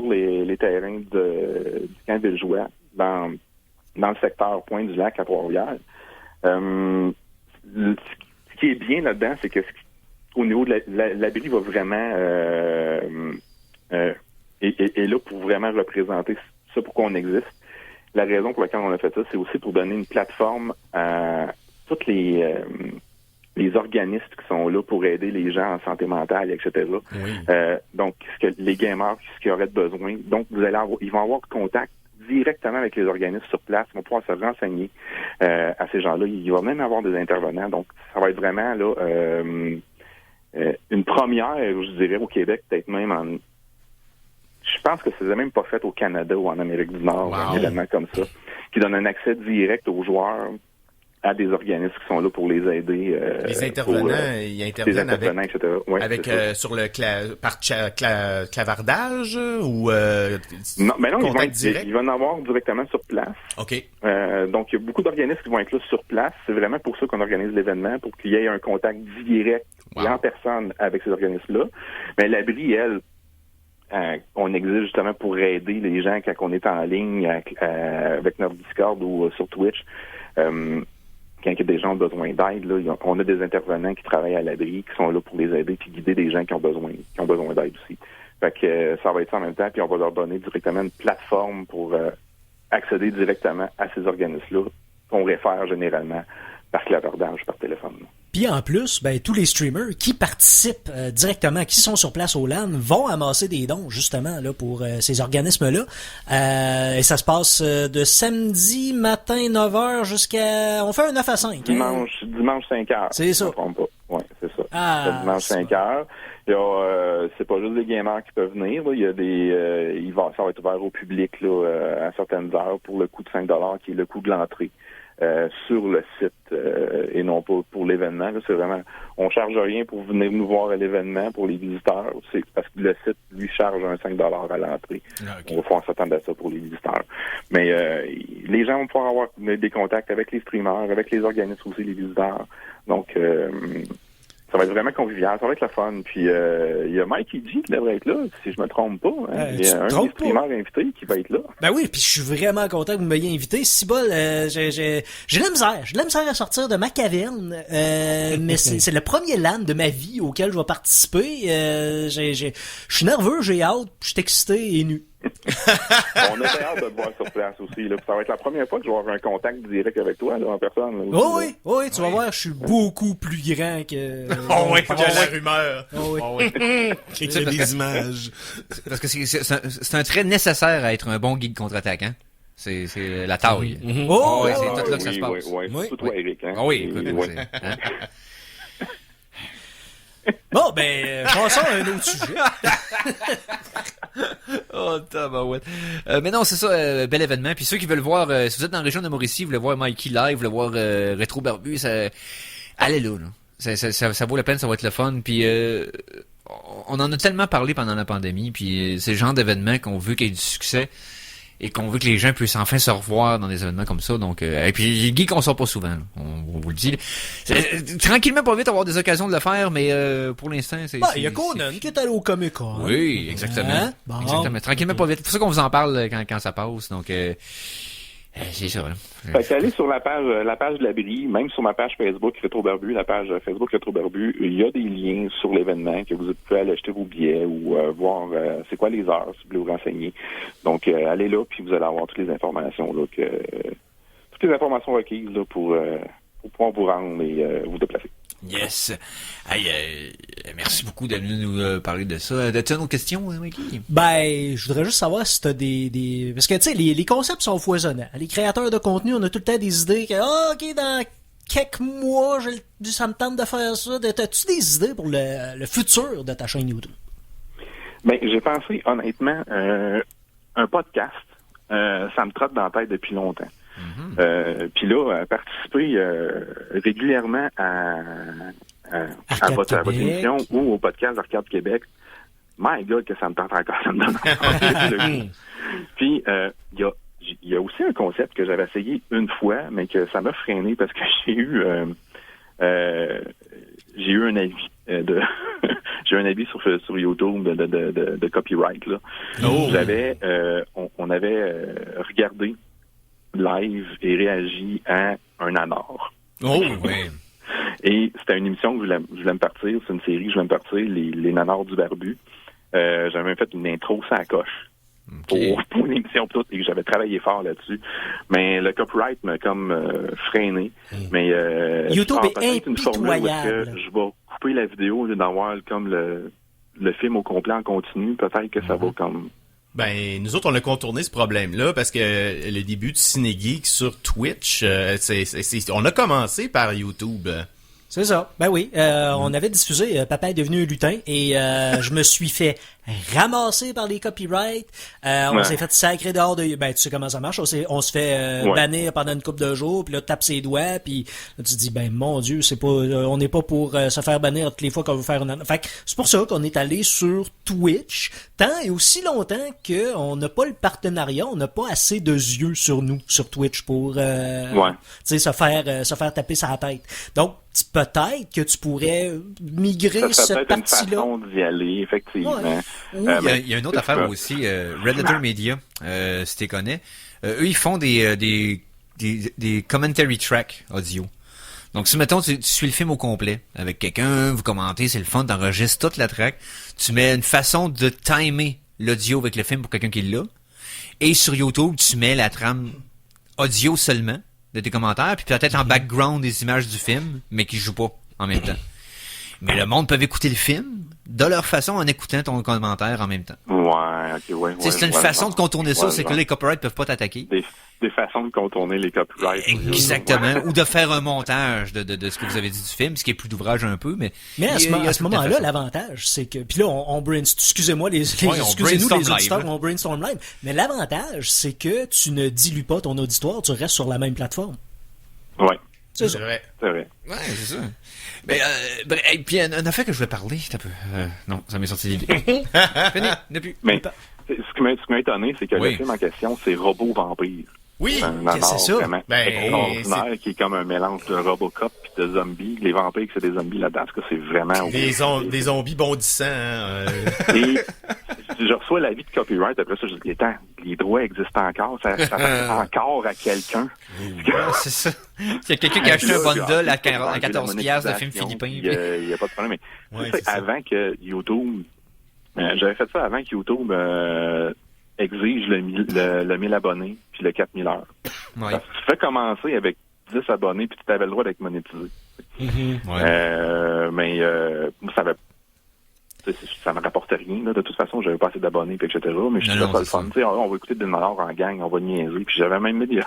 les terrains du camp Villejoie, dans le secteur Pointe-du-Lac à Trois-Rivières. Ce qui est bien là-dedans, c'est que au niveau de l'abri va vraiment est là pour vraiment représenter ça pourquoi on existe. La raison pour laquelle on a fait ça, c'est aussi pour donner une plateforme à tous les organismes qui sont là pour aider les gens en santé mentale, etc. Oui. Donc, les gamers, ce qu'ils auraient besoin. Donc, ils vont avoir contact directement avec les organismes sur place. Ils vont pouvoir se renseigner à ces gens-là. Il va même avoir des intervenants. Donc, ça va être vraiment là une première, je dirais, au Québec, peut-être même je pense que c'est même pas fait au Canada ou en Amérique du Nord, un événement comme ça, qui donne un accès direct aux joueurs à des organismes qui sont là pour les aider. Les intervenants, ils interviennent etc. Ouais, avec sur le clavardage ou non, mais non, contact direct? Ils vont en avoir directement sur place. OK. Donc, il y a beaucoup d'organismes qui vont être là sur place. C'est vraiment pour ça qu'on organise l'événement, pour qu'il y ait un contact direct et en personne avec ces organismes-là. Mais l'abri, elle, on existe justement pour aider les gens quand on est en ligne avec notre Discord ou sur Twitch. Quand des gens ont besoin d'aide, là, on a des intervenants qui travaillent à l'abri, qui sont là pour les aider puis guider des gens qui ont besoin d'aide aussi. Fait que ça va être ça en même temps, puis on va leur donner directement une plateforme pour accéder directement à ces organismes-là qu'on réfère généralement par clavardage, par téléphone. Puis en plus, ben tous les streamers qui participent directement, qui sont sur place au LAN, vont amasser des dons justement là pour ces organismes-là. Et ça se passe de samedi matin 9h jusqu'à... On fait un 9 à 5. Dimanche 5h. C'est ça. Je me trompe pas. Oui, c'est ça. Ah, Dimanche 5h. Il y a, c'est pas juste des gamers qui peuvent venir. Là. Il y a des... ça va être ouvert au public là, à certaines heures pour le coût de 5$ qui est le coût de l'entrée. Sur le site et non pas pour l'événement. Là, c'est vraiment, on charge rien pour venir nous voir à l'événement pour les visiteurs. C'est parce que le site lui charge un 5$ à l'entrée. Okay. On va pouvoir s'attendre à ça pour les visiteurs. Mais les gens vont pouvoir avoir des contacts avec les streamers, avec les organismes aussi, les visiteurs. Donc ça va être vraiment convivial, ça va être le fun. Puis il y a Mikey G qui devrait être là, si je me trompe pas. Hein. Il y a un des streamers invités qui va être là. Ben oui, puis je suis vraiment content que vous m'ayez invité. Si bol, j'ai de la misère. J'ai de la misère à sortir de ma caverne. Mais c'est le premier LAN de ma vie auquel je vais participer. Je suis nerveux, j'ai hâte, je suis excité et nu. On a hâte de te voir sur place aussi. Là. Ça va être la première fois que je vais avoir un contact direct avec toi là, en personne. Là, aussi, oui, tu vas voir, je suis beaucoup plus grand que... Oh oui, que la rumeur. Oh oui. Il y a des images. Parce que c'est un trait nécessaire à être un bon geek contre-attaque, hein? C'est la taille. C'est tout là que ça se passe. Oui. Tout toi, Eric. Hein? Oui, écoute, hein? Bon, ben, passons à un autre sujet. Oh, tabarouette. Mais non, c'est ça, bel événement. Puis ceux qui veulent voir, si vous êtes dans la région de Mauricie, vous voulez voir Mikey live, vous voulez voir Rétro Barbu, allez là. Ça vaut la peine, ça va être le fun. Puis on en a tellement parlé pendant la pandémie, puis c'est le genre d'événement qu'on veut qu'il y ait du succès et qu'on veut que les gens puissent enfin se revoir dans des événements comme ça. Donc, et puis les geeks, on sort pas souvent. Là. On vous le dit. Tranquillement, pas vite avoir des occasions de le faire, mais pour l'instant, c'est... il y a Conan qui est allé au Comic-Con. Oui, exactement. Hein? Bon. Exactement. Tranquillement, pas vite. C'est pour ça qu'on vous en parle quand ça passe. Donc, c'est ça. Là. Fait que allez sur la page de l'abri, même sur ma page Facebook Rétro Barbu, la page Facebook Rétro Barbu, il y a des liens sur l'événement que vous pouvez aller acheter vos billets ou voir c'est quoi les heures si vous voulez vous renseigner. Donc allez là puis vous allez avoir toutes les informations là toutes les informations requises là pour pouvoir vous rendre et vous déplacer. Yes. Hey, merci beaucoup d'être venu nous parler de ça. As-tu une autre question, Mikey? Ben, je voudrais juste savoir si t'as des... Parce que, tu sais, les concepts sont foisonnants. Les créateurs de contenu, on a tout le temps des idées que, OK, dans quelques mois, ça me tente de faire ça. As-tu des idées pour le futur de ta chaîne YouTube? Ben, j'ai pensé, honnêtement, un podcast, ça me trotte dans la tête depuis longtemps. Puis là, participer régulièrement à votre émission ou au podcast d'Arcade Québec, my God, que ça me tente encore, ça me donne encore le goût. Puis, il y a aussi un concept que j'avais essayé une fois, mais que ça m'a freiné parce que j'ai eu un avis j'ai eu un avis sur YouTube de copyright là. Oh. On avait regardé live et réagi à un nanar. Oh, oui. Et c'était une émission que je voulais me partir, c'est une série que je voulais me partir, les nanars du barbu. J'avais même fait une intro sans la coche. Okay. Pour une émission toute, et que j'avais travaillé fort là-dessus. Mais le copyright m'a comme freiné. Mais YouTube est peut-être une formule où est-ce impitoyable. que je vais couper la vidéo au lieu d'avoir comme le film au complet en continu. Peut-être que ça va comme... Ben, nous autres, on a contourné ce problème-là parce que le début du Ciné Geek sur Twitch, on a commencé par YouTube. C'est ça. Ben oui, on avait diffusé Papa est devenu un lutin et je me suis fait ramasser par les copyrights. On s'est fait sacrer dehors de... Ben, tu sais comment ça marche. On se fait bannir pendant une couple de jours, puis là, tape ses doigts, puis là, tu te dis, ben, mon Dieu, c'est pas, on n'est pas pour se faire bannir toutes les fois qu'on veut faire une... Fait que c'est pour ça qu'on est allé sur Twitch, tant et aussi longtemps qu'on n'a pas le partenariat, on n'a pas assez de yeux sur nous, sur Twitch, pour, tu sais, se faire taper sa tête. Donc, peut-être que tu pourrais migrer cette partie-là. Ça serait peut-être une façon d'y aller, effectivement. Ouais. Il y a une autre affaire aussi, Red Letter Media, si tu les connais. Eux, ils font des commentary tracks audio. Donc, si, mettons, tu suis le film au complet avec quelqu'un, vous commentez, c'est le fun, t'enregistres toute la track, tu mets une façon de timer l'audio avec le film pour quelqu'un qui l'a, et sur YouTube, tu mets la trame audio seulement de tes commentaires, puis peut-être en background des images du film, mais qui jouent pas en même temps. Mais le monde peut écouter le film de leur façon en écoutant ton commentaire en même temps. C'est une façon de contourner ça, c'est que les copyrights peuvent pas t'attaquer. Des façons de contourner les copyrights. Exactement. Ou de faire un montage de ce que vous avez dit du film, ce qui est plus d'ouvrage un peu, mais à ce moment-là, l'avantage, c'est que... Puis là, on brainstorm... Excusez-moi, excusez-nous les auditeurs, on brainstorm live. Mais l'avantage, c'est que tu ne dilues pas ton auditoire, tu restes sur la même plateforme. Ouais. C'est vrai. C'est vrai. Ouais, c'est ça. Mais, et puis, un affaire que je voulais parler, un peu. Non, ça m'est sorti l'idée. Fini, depuis. Mais, ce qui m'a étonné, c'est que le film en question, c'est Robot Vampire. Oui, c'est ça. Vraiment extraordinaire, qui est comme un mélange de Robocop et de zombies. Les vampires, c'est des zombies là-dedans. Parce que c'est vraiment... Des zombies bondissants. Hein, Et je reçois l'avis de copyright. Après ça, je dis, attends, les droits existent encore. Ça appartient encore à quelqu'un. C'est ça. Il y a quelqu'un qui a acheté un bundle à 14$ de films philippins. Il n'y a pas de problème. Mais avant que YouTube... j'avais fait ça avant que YouTube... exige le 1000 abonnés puis le 4000 heures. Ouais. Parce que tu fais commencer avec 10 abonnés puis tu avais le droit d'être monétisé. Mais ça me rapportait rien. Là. De toute façon, j'avais pas assez d'abonnés puis etc. Mais je trouvais pas le fun. On va écouter des dollars en gang, on va niaiser. Puis j'avais même mis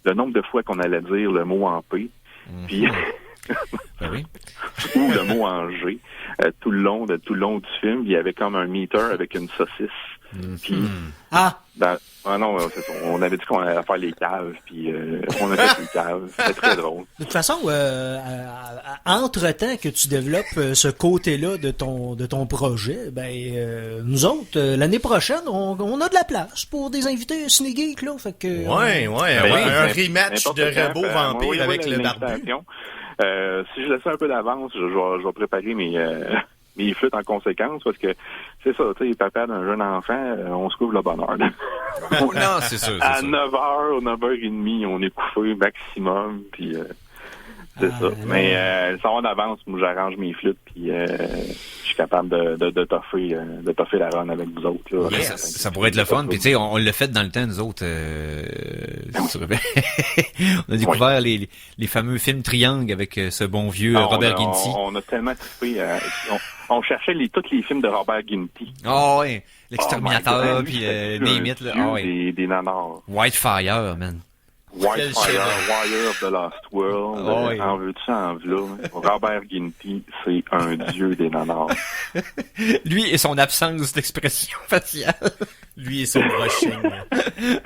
le nombre de fois qu'on allait dire le mot en P. Puis ou le mot en G. Tout le long du film, il y avait comme un meter avec une saucisse. Puis, non, c'est ça. On avait dit qu'on allait faire les caves, puis on a fait les caves. C'était très drôle. De toute façon, entre-temps que tu développes ce côté-là de ton projet, nous autres, l'année prochaine, on a de la place pour des invités Ciné Geek, là. Fait que, un rematch de Robot Vampire avec le barbu. Si je laissais un peu d'avance, je vais préparer mes flûtes en conséquence, parce que c'est ça, tu sais, papa d'un jeune enfant, on se couvre le bonheur. Non, c'est sûr. À 9h, 9h30, on est couché maximum, puis c'est ça. Mais ça va d'avance, moi j'arrange mes flûtes, puis je suis capable de toffer la run avec vous autres. Là. Yeah, ça pourrait être le fun. Puis tu sais, on l'a fait dans le temps, nous autres. On a découvert les fameux films Triangle avec ce bon vieux Robert Ginty. On a tellement trippé. On cherchait tous les films de Robert Ginty. Ah ouais, l'Exterminateur, puis Name-It. Des nanars. Whitefire, man. Whitefire, Wire of the Lost World, en veux-tu, en v'là. Robert Ginty, c'est un dieu des nanars. Lui et son absence d'expression faciale. Lui et son brushing.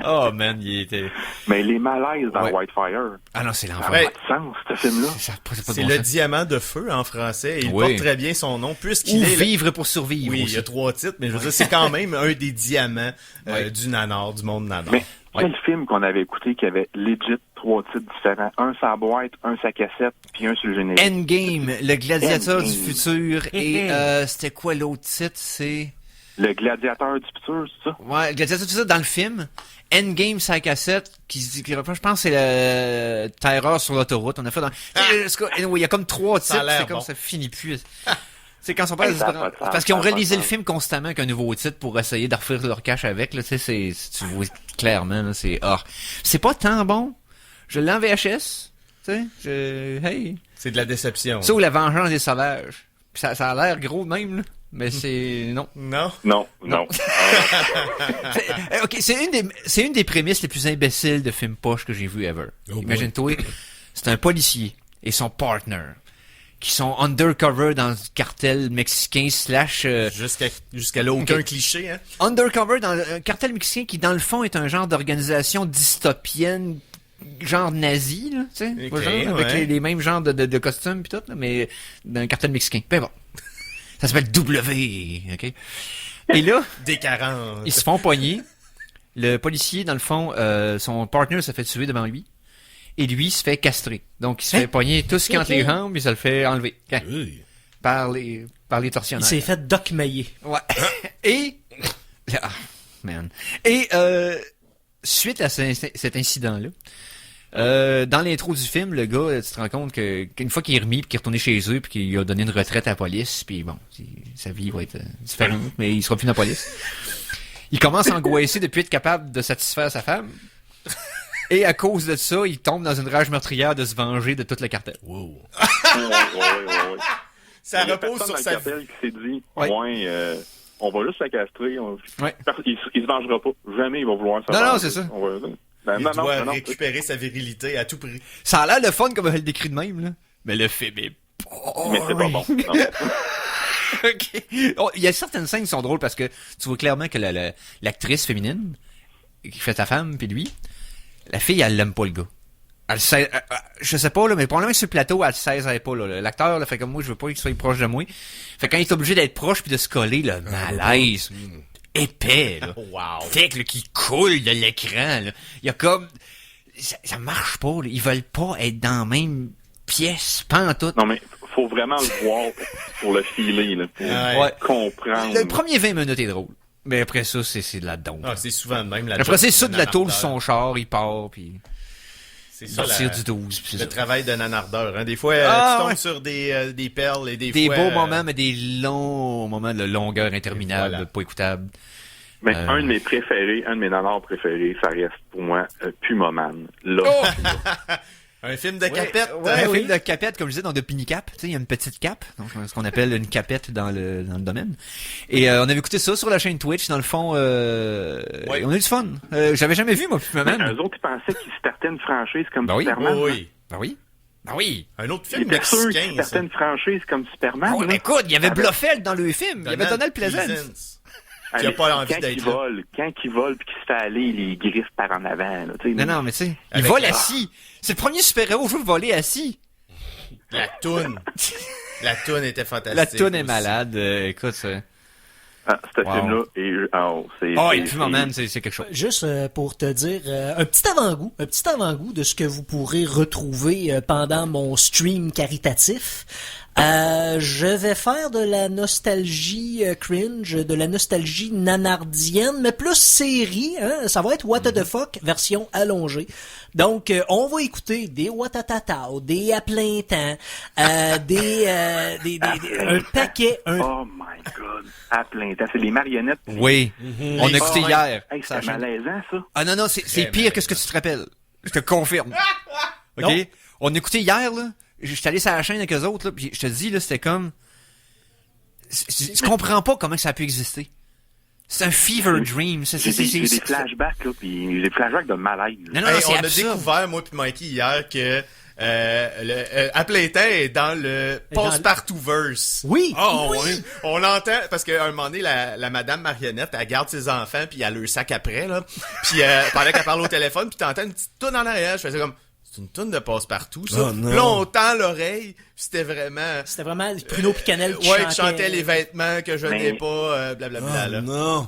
Oh man, il était... Mais les malaises dans Ouais. Whitefire, Ah non, c'est ça l'enfer. n'a Ouais. pas de sens, ce film-là. Ça a pas de C'est bon le sens. diamant de feu en français. Et il Oui. porte très bien son nom, Ou puisqu'il est... vivre pour survivre Oui, il aussi. y a 3 titres, mais je veux dire, c'est quand même un des diamants Ouais. du nanar, du monde nanar. Mais Ouais. quel film qu'on avait écouté qui avait legit 3 titres différents? Un sur la boîte, un sur la cassette, puis un sur le générique. Endgame, le gladiateur du Endgame. futur, et c'était quoi l'autre titre? C'est... Le gladiateur du futur, c'est ça? Ouais, le gladiateur du futur dans le film. Endgame, c'est la cassette, je pense que c'est le Terreur sur l'autoroute. On a fait dans... Anyway, il y a comme 3 Ça a titres, l'air c'est comme bon. ça finit plus. C'est quand son père... Hey, ça a pas de sens, parce qu'ils ont ça a pas de réalisé le sens. film constamment avec un nouveau titre pour essayer de refaire leur cash avec, là, tu sais, tu vois clairement, là, c'est pas tant bon. Je l'ai en VHS, tu sais, hey. C'est de la déception. Ça ou La Vengeance des Sauvages. Puis ça a l'air gros de même, là. Mais c'est... non. Non? Non. Ok, c'est une des prémisses les plus imbéciles de film poche que j'ai vu ever. Oh boy. Imagine-toi, c'est un policier et son partner qui sont undercover dans le cartel mexicain slash... Jusqu'à là, aucun Ok. cliché, hein? undercover dans un cartel mexicain qui, dans le fond, est un genre d'organisation dystopienne, genre nazi, là, tu sais, Ok, genre, avec ouais. les mêmes genres de costumes pis tout, là, mais d'un cartel mexicain. Ben bon. Ça s'appelle W, ok? Et là, Des 40. ils se font pogner. Le policier, dans le fond, son partner se fait tuer devant lui. Et lui se fait castrer. Donc, il se fait pogner tout ce qui est entre les jambes, et ça le fait enlever. Oui. Par les Il tortionnaires. s'est fait docmailler. Ouais. Et... Ah, man. Et, suite à cet incident-là, dans l'intro du film, le gars, tu te rends compte qu'une fois qu'il est remis, puis qu'il est retourné chez eux, puis qu'il a donné une retraite à la police, puis bon, sa vie va être différente, mais il sera plus dans la police. Il commence à angoisser depuis être capable de satisfaire sa femme. Et à cause de ça, il tombe dans une rage meurtrière de se venger de tout le cartel. Wow. Ouais. Ça Il y a repose personne sur dans le sa cartel qui s'est dit, Ouais. on va juste la castrer. Ouais. Il se vengera pas. Jamais il va vouloir se Non, venger. non, c'est ça. On va... Ben, Il non, doit non, récupérer sa virilité à tout prix. Ça a l'air le fun comme elle le décrit de même, là. Mais le film est mais c'est pas bon. Non. Ok. Oh, il y a certaines scènes qui sont drôles parce que tu vois clairement que l'actrice féminine qui fait sa femme puis lui, la fille elle l'aime pas le gars. Elle sait, je sais pas là, mais probablement que sur le plateau elle le sait pas là. L'acteur là fait comme moi, je veux pas qu'il soit proche de moi. Fait quand il est obligé d'être proche puis de se coller le malaise épais là. Wow. Fait là, qui coule de l'écran là. Il y a comme ça marche pas là. Ils veulent pas être dans la même pièce, pas en tout. Non, mais faut vraiment le voir pour le filer, là, pour Ouais. comprendre. Le premier 20 minutes est drôle. Mais après ça, c'est de la dompe. Ah, c'est souvent de même. La Après, c'est job ça de la nanardeur. tôle, son char, il part, puis C'est il ça, tire du 12. Puis c'est le ça. travail de nanardeur. Hein. Des fois, Ah, tu tombes ouais. sur des perles et des Des fois... beaux moments, mais des longs moments de longueur interminable, Voilà. pas écoutables. Mais un de mes préférés, un de mes nanars préférés, ça reste pour moi Pumaman. Là, Oh! Un film de capette. Ouais, hein, un oui. film de capette, comme je disais, dans de Pinicap. Tu sais, il y a une petite cape, donc ce qu'on appelle une capette dans le domaine. Et on avait écouté ça sur la chaîne Twitch, dans le fond, Ouais. on a eu du fun. J'avais jamais vu, moi, mais Pumaman. eux autres, ils pensaient qu'ils startaient une franchise comme Ben oui. Superman. Oh, oui. Ben oui. Ben oui. Un autre Ils film étaient sûrs mexicain, qu'ils ça. startaient une franchise comme Superman. Ah ouais, là. mais écoute, il y avait Ah ben- Blofeld dans le film. Il y avait Donald Pleasance. Qui a mais pas envie quand d'être il là. vole, quand il vole puis qu'il se fait aller les griffes par en avant, là, tu sais. Non, mais tu sais, il Avec vole la- assis. C'est le premier super-héros que je veux voler assis. La toune. La toune était fantastique. La toune est aussi. malade. Écoute, c'est... Ah, ce Wow. film-là, c'est... Oh, c'est- et puis, man, c'est quelque chose. Juste pour te dire un petit avant-goût de ce que vous pourrez retrouver pendant mon stream caritatif. Je vais faire de la nostalgie cringe, de la nostalgie nanardienne, mais plus série, hein, ça va être What the fuck version allongée. Donc on va écouter des Watatatao, des à plein temps, un paquet, Oh my God, à plein temps. C'est les marionnettes. Oui. On a écouté Oh, hier. Hey, Ça a c'était changé. malaisant, ça. Ah non, c'est Très pire que ce que tu te rappelles. Je te confirme. OK? Non. On a écouté hier, là. J'étais allé sur la chaîne avec eux autres, là, puis je te dis, là, c'était comme... Tu comprends pas comment ça a pu exister. C'est un fever dream. J'ai des flashbacks, là, puis j'ai des flashbacks de malaise. Non, non, Hey, c'est on a absurde. découvert, moi puis Mikey, hier, que à plein temps est dans le passe-partout-verse. Oui! Ah, ouais. On l'entend, parce qu'à un moment donné, la madame marionnette, elle garde ses enfants, puis elle a le sac après, là. Puis pendant qu'elle parle au téléphone, puis t'entends une petite toune en arrière. Je faisais comme, c'est une toune de passe-partout, ça. Oh, non. Là, on tend l'oreille, puis c'était vraiment... C'était vraiment Bruno Picanel qui qui chantait les vêtements que je n'ai Mais- pas, blablabla, là. Non.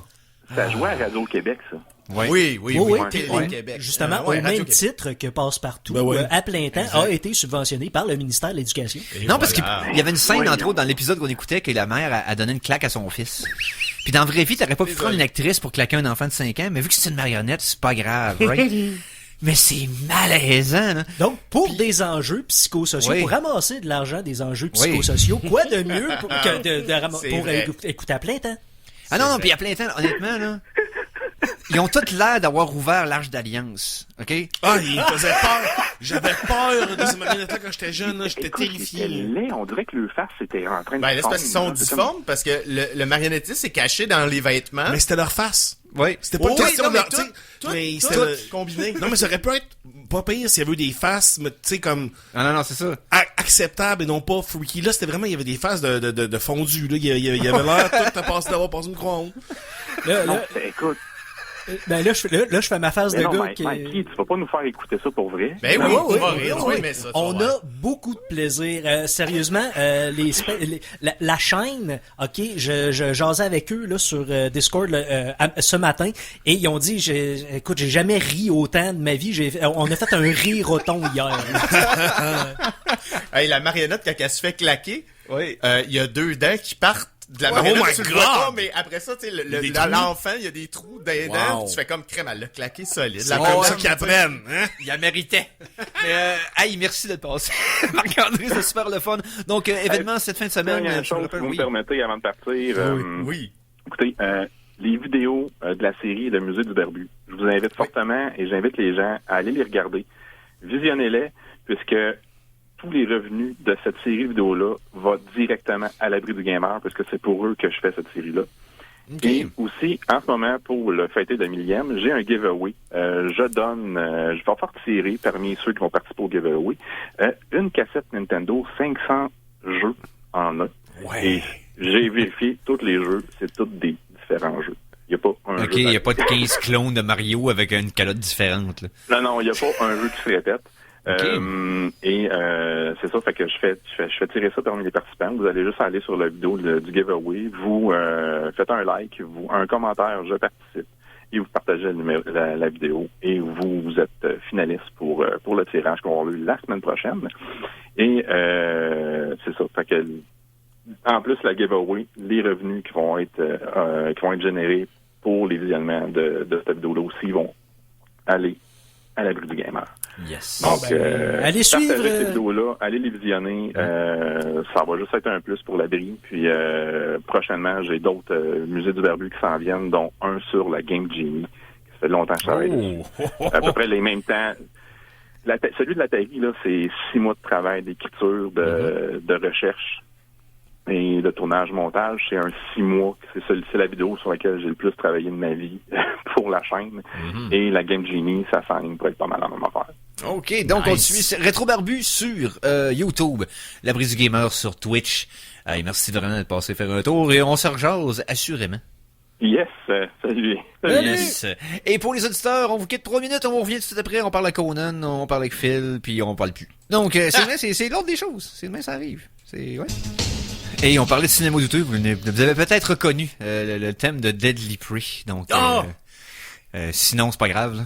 Ça jouait à Radio-Québec, ça. Oui, Oui, Télé-Québec. justement, Ouais, au même Radio-Québec. titre que Passe-Partout, Ben ouais. à plein temps, a été subventionné par le ministère de l'Éducation. Et Non, parce qu'il voilà. y avait une scène, Ouais, entre non. autres, dans l'épisode qu'on écoutait, que la mère a donné une claque à son fils. Puis dans la vraie vie, t'aurais pas pu prendre une actrice pour claquer un enfant de 5 ans, mais vu que c'est une marionnette, c'est pas grave, right? Mais c'est malaisant, là. Donc, pour des enjeux psychosociaux, Oui. pour ramasser de l'argent des enjeux Oui. psychosociaux, quoi de mieux que C'est pour vrai. écouter à plein temps? Ah non, non, puis à plein temps, honnêtement, là, ils ont tous l'air d'avoir ouvert l'Arche d'Alliance, OK? Ah, il me faisait peur. J'avais peur de ces marionnettes-là quand j'étais jeune, là. J'étais Écoute, terrifié. c'était laid. On dirait que le face était en train de Ben là, c'est parce qu'ils sont fondre, là. C'est comme- difformes, parce que le marionnettiste est caché dans les vêtements. Mais c'était leur face. Oui. C'était pas Oh une oui, question non, de mais leur... tu sais, tout mais c'était- combiné. Non, mais ça aurait pu être pas pire s'il y avait eu des faces, mais tu sais, comme Ah non, non, c'est ça. acceptables et non pas freaky. Là, c'était vraiment, il y avait des faces de fondu, là. Il y avait l'air tout d'avoir passé une croix. Là, Non, là, écoute, ben là, je fais ma phase mais de non, gars Mikey, tu vas pas nous faire écouter ça pour vrai. Ben oui, oui, tu vas oui, rire, tu oui. vas aimer ça. tu On vas a voir. beaucoup de plaisir. Sérieusement, la chaîne, ok, je jasais avec eux là sur Discord là, ce matin et ils ont dit, écoute, j'ai jamais ri autant de ma vie. On a fait un rire roton hier. Hey, la marionnette, quand elle se fait claquer, Oui. il y a 2 dents qui partent de la Oh marionnette. my Tu le God! vois pas, mais après ça, tu sais, des trous. l'enfant, il y a des trous dans les dents, Wow. puis tu fais comme crème, elle l'a claqué solide. C'est La comme madame, ça qu'ils apprennent, hein? Il la méritait. Mais, hey, merci de te passer. Marc-André, c'est super le fun. Donc, événement cette fin de semaine, Dernière je me chose, si rappelle, vous me oui. permettez, avant de partir, Oui. écoutez, les vidéos de la série Le Musée du Barbu, je vous invite fortement et j'invite les gens à aller les regarder. Visionnez-les, puisque tous les revenus de cette série vidéo-là vont directement à l'abri du gamer, puisque c'est pour eux que je fais cette série-là. Et aussi, en ce moment, pour le fêter de millième, j'ai un giveaway. Je vais faire tirer parmi ceux qui vont participer au giveaway une cassette Nintendo 500 jeux en un. Et j'ai vérifié tous les jeux, c'est tous des différents jeux. Il n'y a pas un OK, jeu. il n'y a pas de 15 clones de Mario avec une calotte différente, là. Non, il n'y a pas un jeu qui se répète. C'est ça, fait que je fais tirer ça parmi les participants. Vous allez juste aller sur la vidéo du giveaway, vous faites un like, un commentaire, je participe, et vous partagez la vidéo, et vous êtes finaliste pour le tirage qu'on va avoir la semaine prochaine. Et c'est ça, fait que en plus la giveaway, les revenus qui vont être générés pour les visionnements de cette vidéo-là aussi vont aller à l'abri du gamer. Yes. Donc, allez partagez suivre, ces vidéos-là, allez les visionner. Ça va juste être un plus pour l'abri. Puis prochainement, j'ai d'autres musées du Barbu qui s'en viennent, dont un sur la Game Genie. Ça fait longtemps que je travaille dessus. À peu près les mêmes temps. Celui de l'Atari, là, c'est 6 mois de travail d'écriture, de recherche et de tournage-montage. C'est un 6 mois. C'est la vidéo sur laquelle j'ai le plus travaillé de ma vie pour la chaîne. Et la Game Genie, ça s'enligne pour être pas mal en même affaire. OK, donc on suit Rétro Barbu sur YouTube, La Brise du Gamer sur Twitch. Merci vraiment de passer faire un tour et on se rejase assurément. Yes, salut. Yes. Et pour les auditeurs, on vous quitte 3 minutes, on revient tout de suite après, on parle à Conan, on parle avec Phil, puis on parle plus. Donc c'est vrai, c'est l'ordre des choses. C'est demain ça arrive. C'est ouais. Et on parlait de cinéma douteux, vous avez peut-être reconnu le thème de Deadly Prey. Donc sinon c'est pas grave là.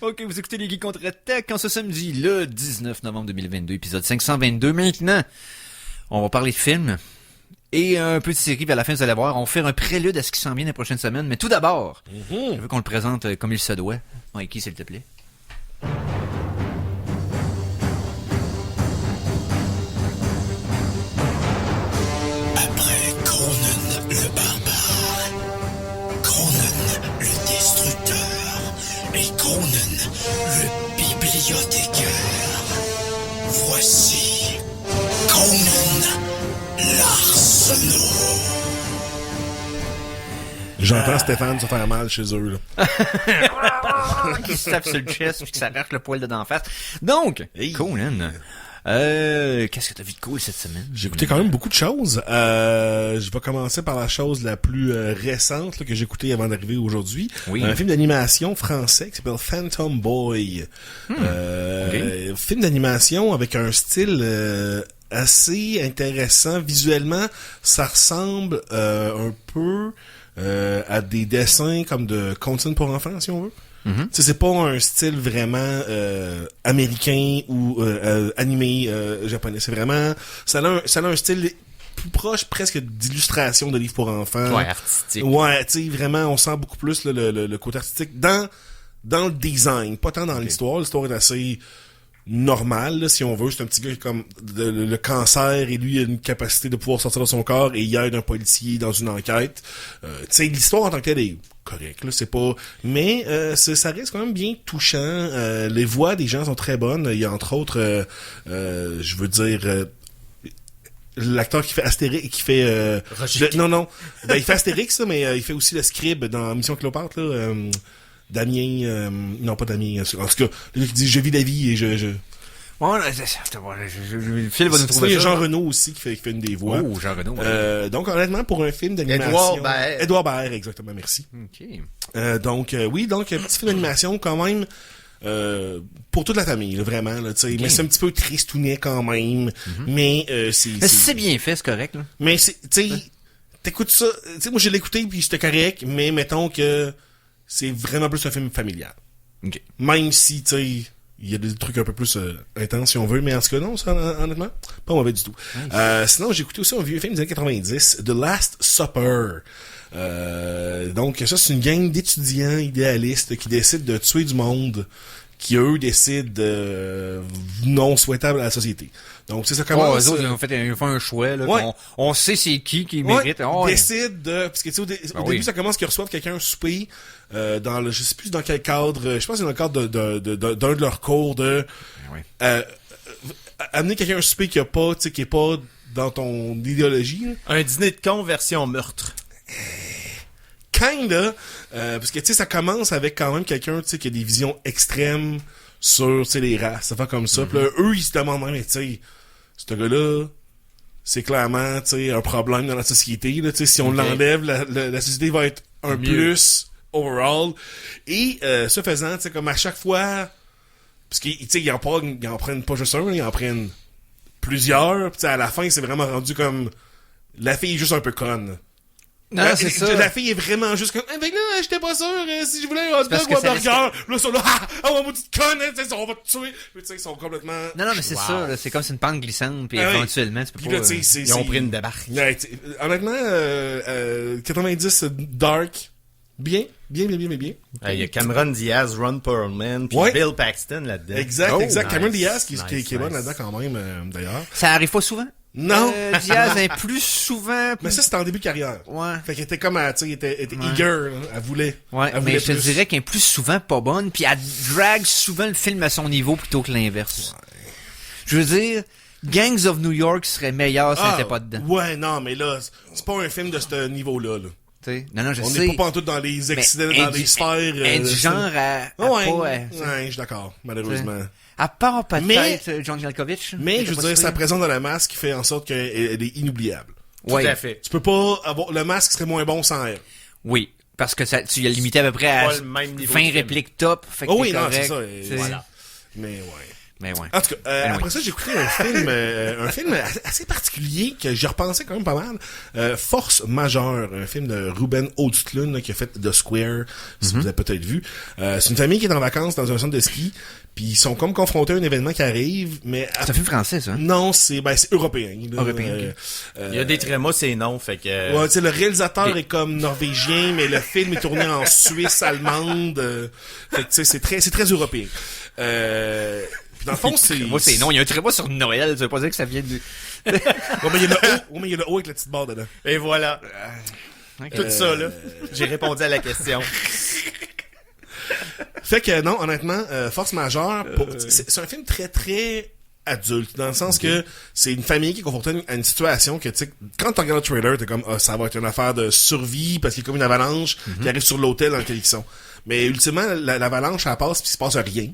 Ok, vous écoutez les Geeks contre-attaque en ce samedi, le 19 novembre 2022, épisode 522. Maintenant, on va parler de films et un peu de série vers la fin, vous allez voir. On va faire un prélude à ce qui s'en vient les prochaines semaines. Mais tout d'abord, je veux qu'on le présente comme il se doit. Mikey, s'il te plaît. Après Conan le barbare, Conan le destructeur et Conan le bibliothécaire, voici Conan l'Arsenault. J'entends Stéphane se faire mal chez eux, là. Qui se tape sur le chest puis qui s'arrache le poil de d'en face. Donc, Conan, qu'est-ce que t'as vu de cool cette semaine? J'ai écouté quand même beaucoup de choses. Je vais commencer par la chose la plus récente là, que j'ai écoutée avant d'arriver aujourd'hui. Oui. Un film d'animation français qui s'appelle Phantom Boy. Film d'animation avec un style assez intéressant. Visuellement, ça ressemble un peu à des dessins comme de contes pour enfants, si on veut. Mm-hmm. C'est pas un style vraiment américain ou animé japonais. C'est vraiment ça a un style plus proche presque d'illustration de livres pour enfants. Ouais, artistique. Ouais, tu sais, vraiment, on sent beaucoup plus là, le côté artistique dans le design, pas tant dans l'histoire. L'histoire est assez normale, là, si on veut. C'est un petit gars qui comme le cancer et lui a une capacité de pouvoir sortir de son corps et il aide un policier dans une enquête. Tu sais, l'histoire en tant que telle est correcte, là, c'est pas... Mais ça reste quand même bien touchant. Les voix des gens sont très bonnes. Il y a entre autres, je veux dire... l'acteur qui fait Astérix, qui fait... non. Ben, il fait Astérix, là, mais il fait aussi le scribe dans Mission Cléopâtre, là. Damien... non, pas Damien. En tout cas, le gars qui dit « Je vis la vie et je... » Ouais, Phil va nous trouver ça. Il y a Jean Renaud aussi qui fait une des voix. Oh, Jean Renaud. Ouais. Donc, honnêtement, pour un film d'animation... Édouard Baird, exactement, merci. OK. Donc, un petit film d'animation quand même... pour toute la famille, là, vraiment, là, tu sais. Okay. Mais c'est un petit peu tristounet quand même. Mais c'est bien fait, c'est correct, là. Mais c'est, tu sais, t'écoutes ça... Tu sais, moi, je l'ai écouté, puis c'était correct, mais mettons que c'est vraiment plus un film familial. Okay. Même si, tu sais... Il y a des trucs un peu plus intenses si on veut, mais en tout cas non, ça, honnêtement, pas mauvais du tout. Nice. Sinon, j'ai écouté aussi un vieux film des années 90, The Last Supper. Donc ça, c'est une gang d'étudiants idéalistes qui décident de tuer du monde, qui eux décident non souhaitable à la société. Donc ça commence... eux autres, ils ont fait un choix, là. Ouais. On sait c'est qui mérite. Ils décident de... Parce que tu sais, au début, ça commence qu'ils reçoivent quelqu'un souper dans le... Je sais plus dans quel cadre... Je pense que c'est dans le cadre d'un de leurs cours de... amener quelqu'un souper qui est pas dans ton idéologie. Là. Un dîner de con version meurtre. Kinda. Parce que tu sais, ça commence avec quand même quelqu'un qui a des visions extrêmes sur les races. Ça fait comme ça. Puis là, eux, ils se demandent, mais tu sais, ce gars-là, c'est clairement un problème dans la société. Là, si on l'enlève, la société va être un plus overall. Et ce faisant, comme à chaque fois, parce qu'ils en prennent pas juste un, ils en prennent plusieurs. Puis à la fin, c'est vraiment rendu comme la fille est juste un peu conne. Non, c'est ça. La fille est vraiment juste comme, ben là, j'étais pas sûr si je voulais un hot dog ou un burger. Là, ils sont là, on va te conne, on va te tuer. Puis tu sais, ils sont complètement... Non, mais c'est ça, là, c'est comme c'est une pente glissante, puis éventuellement, tu peux pas... Là, ils ont pris une débarque. Honnêtement, 90 dark, bien. Il y a Cameron Diaz, Ron Perlman, puis Bill Paxton là-dedans. Exact. Cameron Diaz qui est bon là-dedans quand même, d'ailleurs. Ça arrive pas souvent? Non. Diaz est plus souvent... Mais ça, c'était en début de carrière. Ouais. Fait qu'elle était comme, tu sais, elle était eager, hein, elle voulait. Ouais, elle mais je te dirais qu'elle est plus souvent pas bonne, puis elle drague souvent le film à son niveau plutôt que l'inverse. Ouais. Je veux dire, Gangs of New York serait meilleur si elle était pas dedans. Ouais, non, mais là, c'est pas un film de ce niveau-là, là. Non, je sais. On n'est pas pantoute dans les accidents, dans les sphères. Du genre ouais, je suis d'accord, malheureusement. À part peut-être John Malkovich. Mais je veux dire, sa présence dans la masque fait en sorte qu'elle est inoubliable. Tout à fait. Tu peux pas avoir... Le masque serait moins bon sans elle. Oui, parce que tu l'as limité à peu près à 20 répliques top. Fait que oui, non, correct. c'est ça. Voilà. Mais ouais. En tout cas, après ça, j'ai écouté un film assez particulier que j'y repensais quand même pas mal. Force majeure, un film de Ruben Östlund qui a fait The Square, si vous avez peut-être vu. C'est une famille qui est en vacances dans un centre de ski, puis ils sont comme confrontés à un événement qui arrive, mais... C'est un film français, ça? Non, c'est européen. Là, européen, il y a des trémas, c'est non, fait que... Ouais, tu sais, le réalisateur est comme norvégien, mais le film est tourné en Suisse allemande. Fait que tu sais, c'est très européen. Dans le fond, c'est... Moi, c'est non. Il y a un tréma sur Noël. Ça veut pas dire que ça vient de... mais il y a le haut. Mais il y a le haut avec la petite barre dedans. Et voilà. Tout ça, là. J'ai répondu à la question. Fait que, non, honnêtement, Force majeure, c'est un film très, très adulte, dans le sens que c'est une famille qui est confrontée à une situation que, tu sais, quand tu regardes le trailer, t'es comme, ça va être une affaire de survie parce qu'il y a comme une avalanche qui arrive sur l'hôtel dans lequel ils sont. Mais ultimement, l'avalanche, elle passe pis il se passe rien.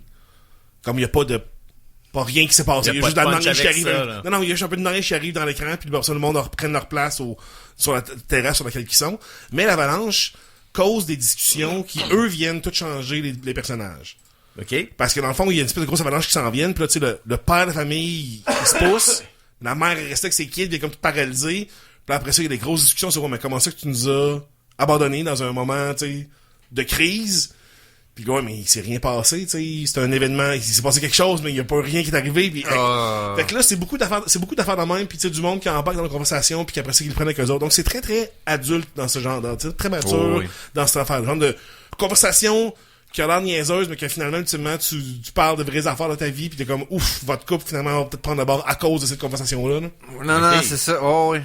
Comme il y a pas rien qui s'est passé. Il y a juste de la neige qui arrive. Non, il y a juste un peu de neige qui arrive dans l'écran puis le monde reprenne leur place sur la terrasse sur laquelle ils sont. Mais l'avalanche cause des discussions qui, eux, viennent tout changer les personnages. OK. Parce que dans le fond, il y a une espèce de grosse avalanche qui s'en vient, puis là, tu sais, le père de la famille, il se pousse, la mère est restée avec ses kids, il est comme tout paralysé, puis après ça, il y a des grosses discussions sur, mais comment ça que tu nous as abandonnés dans un moment, tu sais, de crise? Puis ouais, mais il s'est rien passé, tu sais, c'est un événement, il s'est passé quelque chose, mais il y a pas rien qui est arrivé, puis fait que là, c'est beaucoup d'affaires de même, puis tu sais, du monde qui embarque dans la conversation, puis qu'après ça, qu'ils le prennent avec eux autres. Donc c'est très, très adulte dans ce genre, très mature dans cette affaire, genre de conversation qui a l'air niaiseuse, mais que finalement, ultimement, tu parles de vraies affaires de ta vie, pis t'es comme, ouf, votre couple, finalement, va peut-être prendre de bord à cause de cette conversation-là. Là. Non, c'est ça. Oh, oui.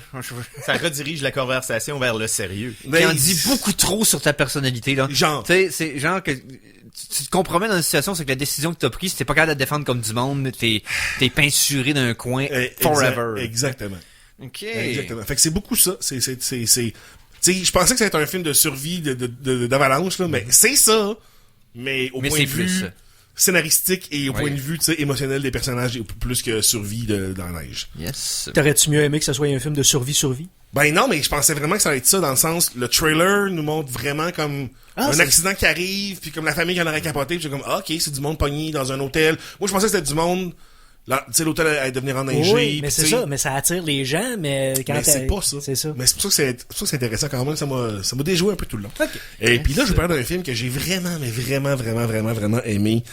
Ça redirige la conversation vers le sérieux. Qui en dit beaucoup trop sur ta personnalité, là. Genre. Tu sais, c'est genre que tu te compromets dans une situation, c'est que la décision que t'as prise, t'es pas capable de te défendre comme du monde, t'es peinturé d'un coin forever. Exactement. OK. Exactement. Fait que c'est beaucoup ça. Tu sais, je pensais que ça allait être un film de survie d'avalanche, là, mais c'est ça. Mais au point de vue scénaristique et au point de vue, tu sais, émotionnel des personnages, plus que survie dans la neige. Yes. T'aurais-tu mieux aimé que ce soit un film de survie? Ben non, mais je pensais vraiment que ça allait être ça, dans le sens, le trailer nous montre vraiment comme un accident qui arrive, puis comme la famille qui en aurait capoté, puis j'ai comme, ok, c'est du monde pogné dans un hôtel. Moi, je pensais que c'était du monde... Tu sais, l'hôtel allait devenir enneigé. Oui, mais c'est ça, mais ça attire les gens, mais quand c'est pas ça. C'est ça. Mais c'est pour ça que c'est intéressant quand même, ça m'a déjoué un peu tout le long. Okay. Et puis là, je parle d'un film que j'ai vraiment aimé.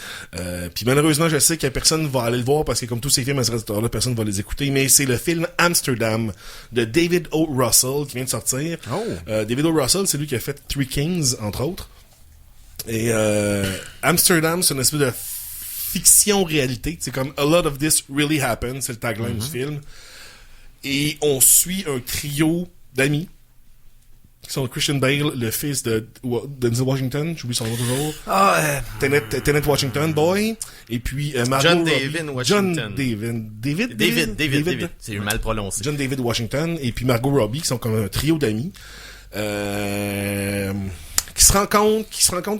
Puis malheureusement, je sais que personne va aller le voir parce que comme tous ces films à ce restaurant-là, personne va les écouter, mais c'est le film Amsterdam de David O. Russell qui vient de sortir. David O. Russell, c'est lui qui a fait Three Kings, entre autres. Et Amsterdam, c'est une espèce de fiction-réalité. C'est comme « A lot of this really happened », c'est le tagline du film. Et on suit un trio d'amis qui sont Christian Bale, le fils de Denzel Washington, j'oublie son nom toujours. Tenet Washington, boy. Et puis Margot John Robbie. David Washington. David. C'est mal prononcé. John David Washington et puis Margot Robbie, qui sont comme un trio d'amis. Qui se rendent compte